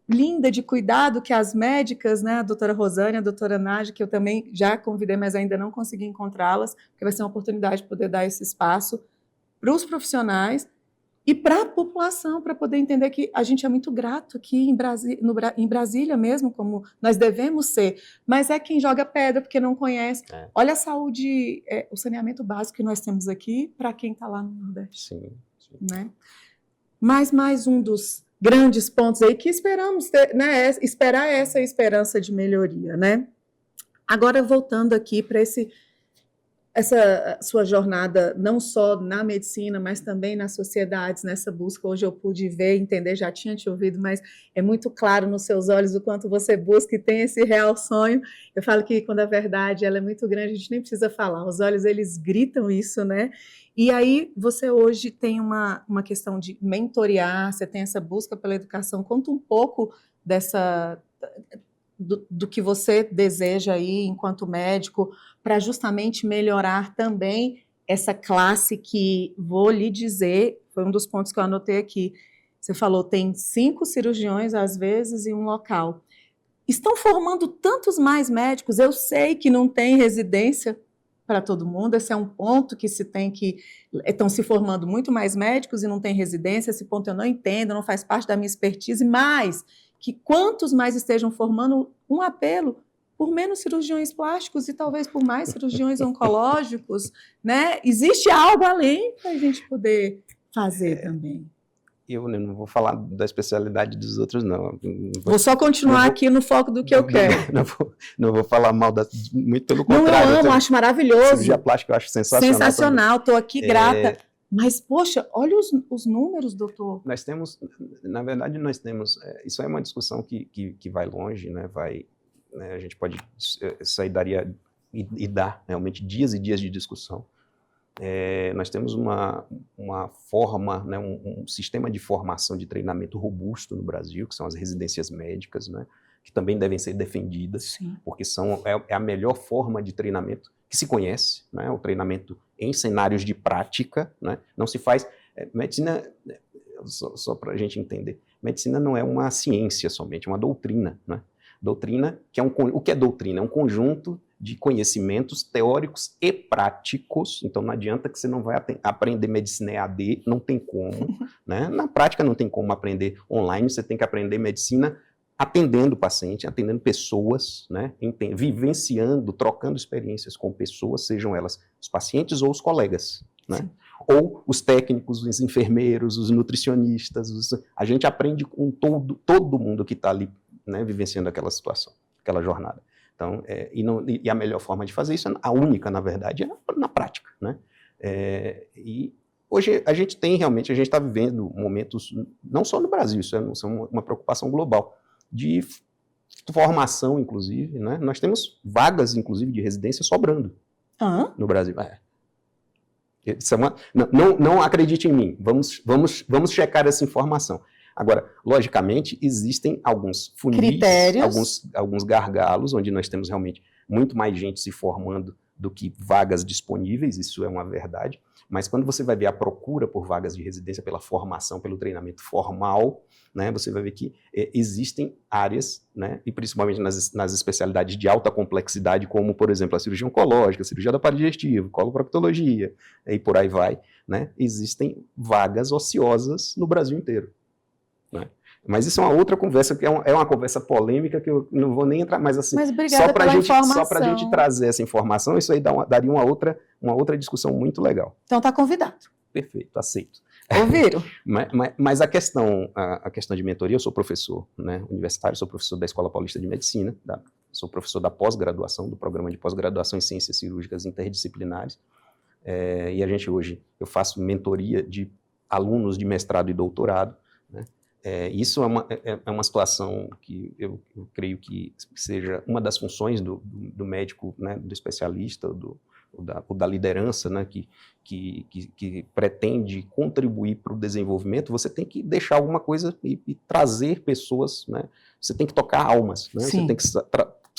linda de cuidado que as médicas, né, a doutora Rosane, a doutora Nádia, que eu também já convidei, mas ainda não consegui encontrá-las, porque vai ser uma oportunidade de poder dar esse espaço para os profissionais e para a população, para poder entender que a gente é muito grato aqui em Brasília mesmo, como nós devemos ser, mas é quem joga pedra porque não conhece. Olha a saúde, o saneamento básico que nós temos aqui para quem está lá no Nordeste. Sim. Né? Mas mais um dos grandes pontos aí que esperamos ter, né, esperar essa esperança de melhoria, né? Agora, voltando aqui para essa sua jornada, não só na medicina, mas também nas sociedades, nessa busca. Hoje eu pude ver, entender, já tinha te ouvido, mas é muito claro nos seus olhos o quanto você busca e tem esse real sonho. Eu falo que quando a verdade ela é muito grande, a gente nem precisa falar, os olhos eles gritam isso, né? E aí você hoje tem uma questão de mentorear, você tem essa busca pela educação. Conta um pouco do que você deseja aí enquanto médico, para justamente melhorar também essa classe que, vou lhe dizer, foi um dos pontos que eu anotei aqui, você falou, tem 5 cirurgiões às vezes em um local. Estão formando tantos mais médicos, eu sei que não tem residência para todo mundo, esse é um ponto que se tem que... Estão se formando muito mais médicos e não tem residência, esse ponto eu não entendo, não faz parte da minha expertise, mas que quantos mais estejam formando um apelo por menos cirurgiões plásticos e talvez por mais cirurgiões oncológicos, né? Existe algo além para a gente poder fazer também. Eu não vou falar da especialidade dos outros, não. Vou só continuar aqui no foco do que eu quero. Não vou falar mal, muito pelo contrário. Não, eu amo, acho maravilhoso. Cirurgia plástica eu acho sensacional. Sensacional, estou aqui grata. Mas, poxa, olha os números, doutor. Nós temos, na verdade, isso é uma discussão que vai longe, né? A gente pode sair daria e dar realmente dias e dias de discussão. Nós temos uma forma, né, um sistema de formação de treinamento robusto no Brasil, que são as residências médicas, né, que também devem ser defendidas, sim, porque é a melhor forma de treinamento que se conhece, né, o treinamento em cenários de prática, né, não se faz... medicina, só para a gente entender, medicina não é uma ciência somente, é uma doutrina, né? Doutrina, o que é doutrina? É um conjunto de conhecimentos teóricos e práticos, então não adianta que você não vai aprender medicina EAD, não tem como, né? Na prática não tem como aprender online, você tem que aprender medicina atendendo o paciente, atendendo pessoas, né? Vivenciando, trocando experiências com pessoas, sejam elas os pacientes ou os colegas, né? Ou os técnicos, os enfermeiros, os nutricionistas, a gente aprende com todo mundo que está ali, né, vivenciando aquela situação, aquela jornada. Então, e a melhor forma de fazer isso, a única, na verdade, é na prática, né? E hoje a gente está vivendo momentos, não só no Brasil, isso é uma preocupação global, de formação, inclusive, né? Nós temos vagas, inclusive, de residência sobrando no Brasil. Isso é não acredite em mim, vamos checar essa informação. Agora, logicamente, existem alguns funis, alguns gargalos, onde nós temos realmente muito mais gente se formando do que vagas disponíveis, isso é uma verdade, mas quando você vai ver a procura por vagas de residência pela formação, pelo treinamento formal, né, você vai ver que existem áreas, né, e principalmente nas especialidades de alta complexidade, como, por exemplo, a cirurgia oncológica, a cirurgia do aparelho digestivo, coloproctologia, e por aí vai, né, existem vagas ociosas no Brasil inteiro. Né? Mas isso é uma outra conversa, que é uma conversa polêmica, que eu não vou nem entrar, mas assim, só para a gente trazer essa informação, isso aí daria uma outra discussão muito legal. Então está convidado. Perfeito, aceito. Ouviram? mas a questão de mentoria, eu sou professor, né, universitário, sou professor da Escola Paulista de Medicina, sou professor da pós-graduação, do programa de pós-graduação em Ciências Cirúrgicas Interdisciplinares, e a gente hoje, eu faço mentoria de alunos de mestrado e doutorado, né. Isso é uma situação que eu creio que seja uma das funções do médico, né, do especialista, ou da liderança, né, que pretende contribuir para o desenvolvimento. Você tem que deixar alguma coisa e trazer pessoas, né, você tem que tocar almas, né, você tem que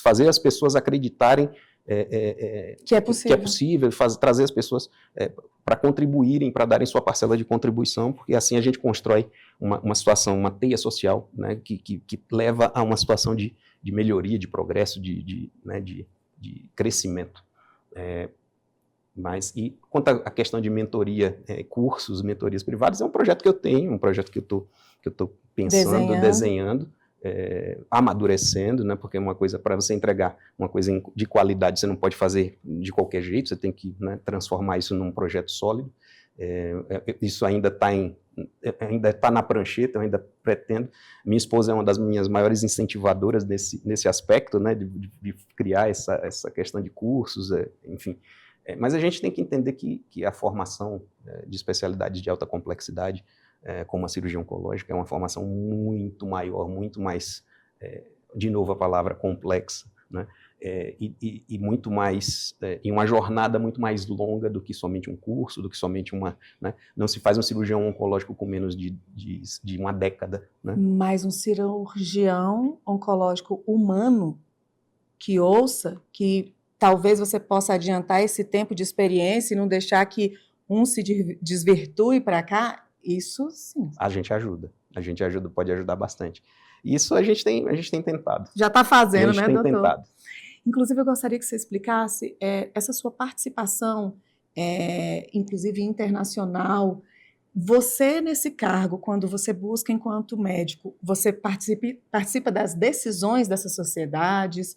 fazer as pessoas acreditarem que é possível trazer as pessoas para contribuírem, para darem sua parcela de contribuição, porque assim a gente constrói uma situação, uma teia social, né, que leva a uma situação de melhoria, de progresso, de crescimento. E quanto à questão de mentoria, cursos, mentorias privadas, é um projeto que eu tenho, um projeto que eu estou pensando, desenhando, amadurecendo, né, porque uma coisa, para você entregar uma coisa de qualidade, você não pode fazer de qualquer jeito, você tem que, né, transformar isso num projeto sólido. Isso ainda está na prancheta, eu ainda pretendo. Minha esposa é uma das minhas maiores incentivadoras nesse aspecto, né, de criar essa questão de cursos, enfim. Mas a gente tem que entender que a formação de especialidades de alta complexidade, como a cirurgia oncológica, é uma formação muito maior, muito mais, de novo a palavra, complexa, né? E muito mais, em uma jornada muito mais longa do que somente um curso, do que somente né? Não se faz um cirurgião oncológico com menos de uma década. Né? Mas um cirurgião oncológico humano que ouça, que talvez você possa adiantar esse tempo de experiência e não deixar que um se desvirtue para cá, isso sim. A gente ajuda, pode ajudar bastante. Isso a gente tem tentado. Já está fazendo, né, doutor? Tentado. Inclusive, eu gostaria que você explicasse essa sua participação, inclusive internacional. Você, nesse cargo, quando você busca enquanto médico, você participa das decisões dessas sociedades?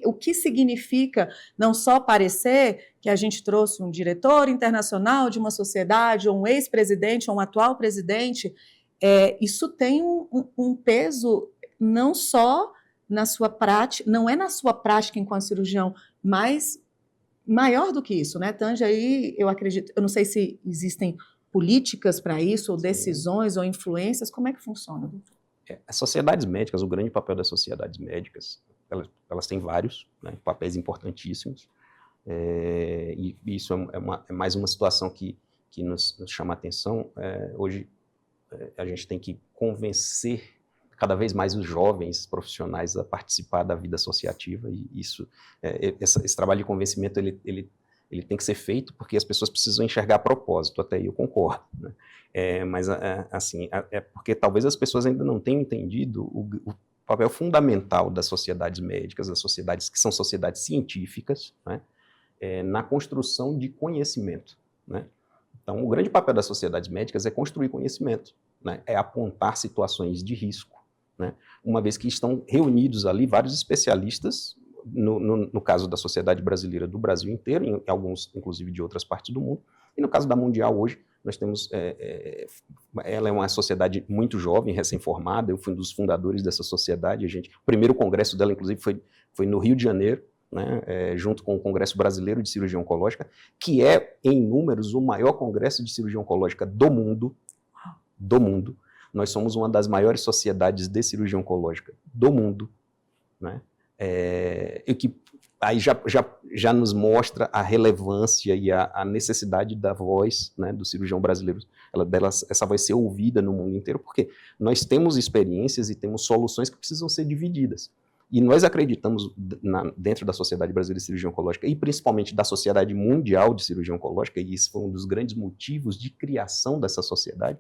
O que significa não só parecer que a gente trouxe um diretor internacional de uma sociedade, ou um ex-presidente, ou um atual presidente? Isso tem um peso não só na sua prática, não é na sua prática enquanto cirurgião, mas maior do que isso, né? Tange aí, eu acredito, eu não sei se existem políticas para isso, ou decisões, ou influências, como é que funciona, doutor? As sociedades médicas, o grande papel das sociedades médicas, elas têm vários, né, papéis importantíssimos, e isso é mais uma situação que nos chama a atenção. Hoje a gente tem que convencer cada vez mais os jovens profissionais a participar da vida associativa, e esse trabalho de convencimento ele tem que ser feito porque as pessoas precisam enxergar propósito, até aí eu concordo, né? Mas assim, porque talvez as pessoas ainda não tenham entendido o papel fundamental das sociedades médicas, das sociedades que são sociedades científicas, né, na construção de conhecimento, né? Então, o grande papel das sociedades médicas é construir conhecimento, né, é apontar situações de risco, né, uma vez que estão reunidos ali vários especialistas, no caso da Sociedade Brasileira do Brasil inteiro, em alguns, inclusive, de outras partes do mundo, e no caso da Mundial hoje, nós temos, ela é uma sociedade muito jovem, recém-formada, eu fui um dos fundadores dessa sociedade, o primeiro congresso dela, inclusive, foi no Rio de Janeiro, né, junto com o Congresso Brasileiro de Cirurgia Oncológica, que é, em números, o maior congresso de cirurgia oncológica do mundo. Nós somos uma das maiores sociedades de cirurgia oncológica do mundo, né? E que aí já nos mostra a relevância e a necessidade da voz, né, do cirurgião brasileiro, essa voz ser ouvida no mundo inteiro, porque nós temos experiências e temos soluções que precisam ser divididas. E nós acreditamos, dentro da Sociedade Brasileira de Cirurgia Oncológica, e principalmente da Sociedade Mundial de Cirurgia Oncológica, e isso foi um dos grandes motivos de criação dessa sociedade,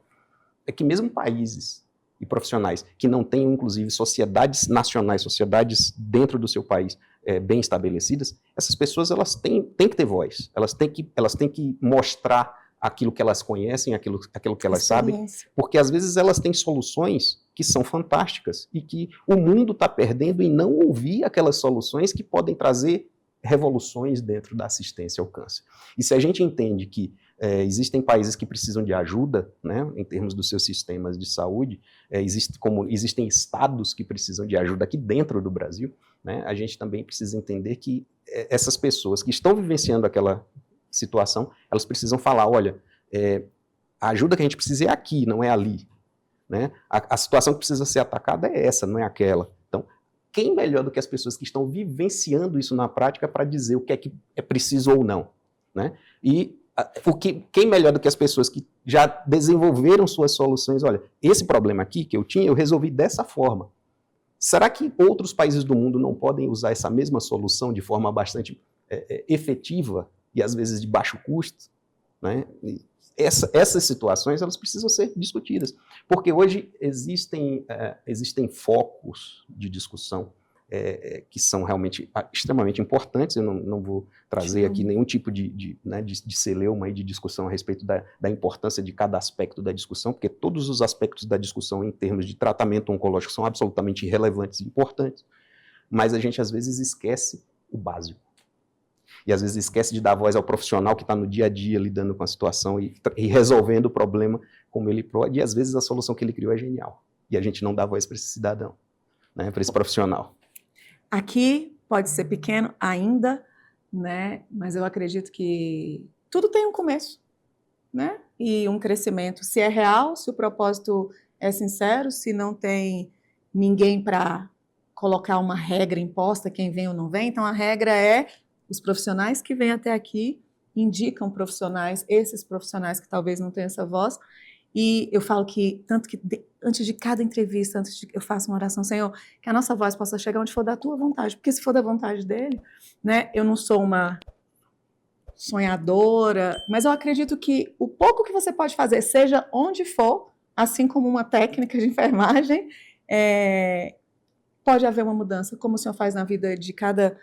é que mesmo países e profissionais que não tenham, inclusive, sociedades nacionais, sociedades dentro do seu país bem estabelecidas, essas pessoas elas têm que ter voz, elas têm que mostrar aquilo que elas conhecem, aquilo que elas sabem, porque às vezes elas têm soluções que são fantásticas e que o mundo está perdendo em não ouvir aquelas soluções que podem trazer revoluções dentro da assistência ao câncer. E se a gente entende que existem países que precisam de ajuda, né, em termos dos seus sistemas de saúde, existem estados que precisam de ajuda aqui dentro do Brasil, né, a gente também precisa entender que essas pessoas que estão vivenciando aquela situação, elas precisam falar, olha, a ajuda que a gente precisa é aqui, não é ali. Né? A situação que precisa ser atacada é essa, não é aquela. Então, quem melhor do que as pessoas que estão vivenciando isso na prática para dizer o que é preciso ou não? Né? E quem melhor do que as pessoas que já desenvolveram suas soluções? Olha, esse problema aqui que eu tinha, eu resolvi dessa forma. Será que outros países do mundo não podem usar essa mesma solução de forma bastante efetiva e às vezes de baixo custo? Né? Essas situações elas precisam ser discutidas, porque hoje existem focos de discussão que são realmente extremamente importantes. Eu não vou trazer aqui nenhum tipo de celeuma e de discussão a respeito da importância de cada aspecto da discussão, porque todos os aspectos da discussão em termos de tratamento oncológico são absolutamente relevantes e importantes, mas a gente às vezes esquece o básico. E às vezes esquece de dar voz ao profissional que está no dia a dia lidando com a situação e resolvendo o problema como ele pode, e às vezes a solução que ele criou é genial. E a gente não dá voz para esse cidadão, né, para esse profissional. Aqui pode ser pequeno ainda, né, mas eu acredito que tudo tem um começo, né, e um crescimento. Se é real, se o propósito é sincero, se não tem ninguém para colocar uma regra imposta, quem vem ou não vem, então a regra é os profissionais que vêm até aqui indicam profissionais, esses profissionais que talvez não tenham essa voz, e eu falo que, tanto que antes de cada entrevista, eu faço uma oração, Senhor, que a nossa voz possa chegar onde for da tua vontade, porque se for da vontade dele, né, eu não sou uma sonhadora, mas eu acredito que o pouco que você pode fazer, seja onde for, assim como uma técnica de enfermagem, pode haver uma mudança, como o Senhor faz na vida de cada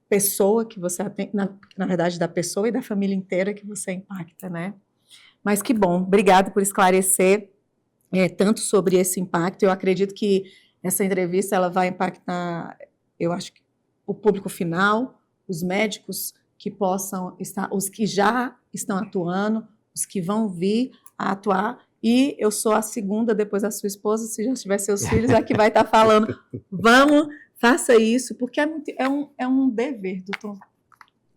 pessoa que você atende, na verdade, da pessoa e da família inteira que você impacta, né? Mas que bom, obrigada por esclarecer tanto sobre esse impacto. Eu acredito que essa entrevista ela vai impactar, eu acho, o público final, os médicos que possam estar, os que já estão atuando, os que vão vir a atuar, e eu sou a segunda, depois da sua esposa, se já tiver seus filhos, a que vai estar falando, vamos, faça isso, porque é um dever, doutor,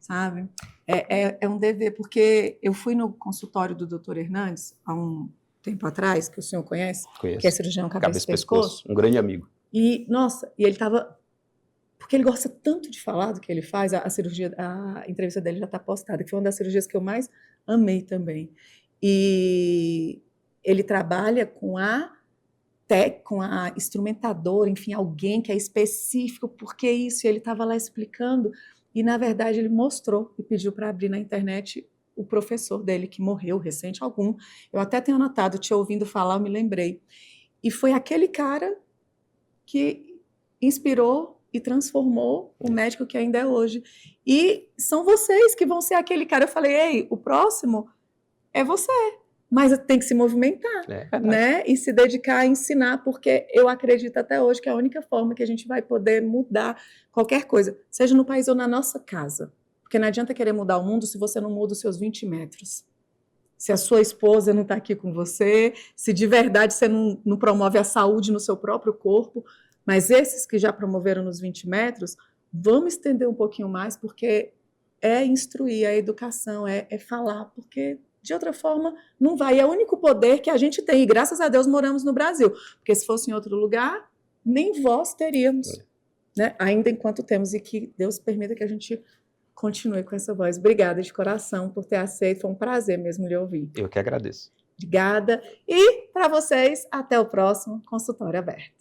sabe? É um dever, porque eu fui no consultório do doutor Hernandes, há um tempo atrás, que o senhor conhece, Conheço. Que é cirurgião cabeça e pescoço. Um grande amigo. E, nossa, e ele estava... Porque ele gosta tanto de falar do que ele faz, a entrevista dele já está postada, que foi uma das cirurgias que eu mais amei também. E ele trabalha com a instrumentadora, enfim, alguém que é específico, porque isso, e ele estava lá explicando, e na verdade ele mostrou e pediu para abrir na internet o professor dele, que morreu recente, eu até tenho anotado, te ouvindo falar, eu me lembrei, e foi aquele cara que inspirou e transformou o médico que ainda é hoje, e são vocês que vão ser aquele cara. Eu falei, ei, o próximo é você, mas tem que se movimentar, né? E se dedicar a ensinar, porque eu acredito até hoje que é a única forma que a gente vai poder mudar qualquer coisa, seja no país ou na nossa casa. Porque não adianta querer mudar o mundo se você não muda os seus 20 metros. Se a sua esposa não está aqui com você, se de verdade você não promove a saúde no seu próprio corpo, mas esses que já promoveram nos 20 metros, vamos estender um pouquinho mais, porque é instruir, é educação, é falar, porque... de outra forma, não vai. É o único poder que a gente tem. E graças a Deus moramos no Brasil. Porque se fosse em outro lugar, nem voz teríamos. né, ainda enquanto temos, e que Deus permita que a gente continue com essa voz. Obrigada de coração por ter aceito, foi um prazer mesmo lhe ouvir. Eu que agradeço. Obrigada. E para vocês, até o próximo Consultório Aberto.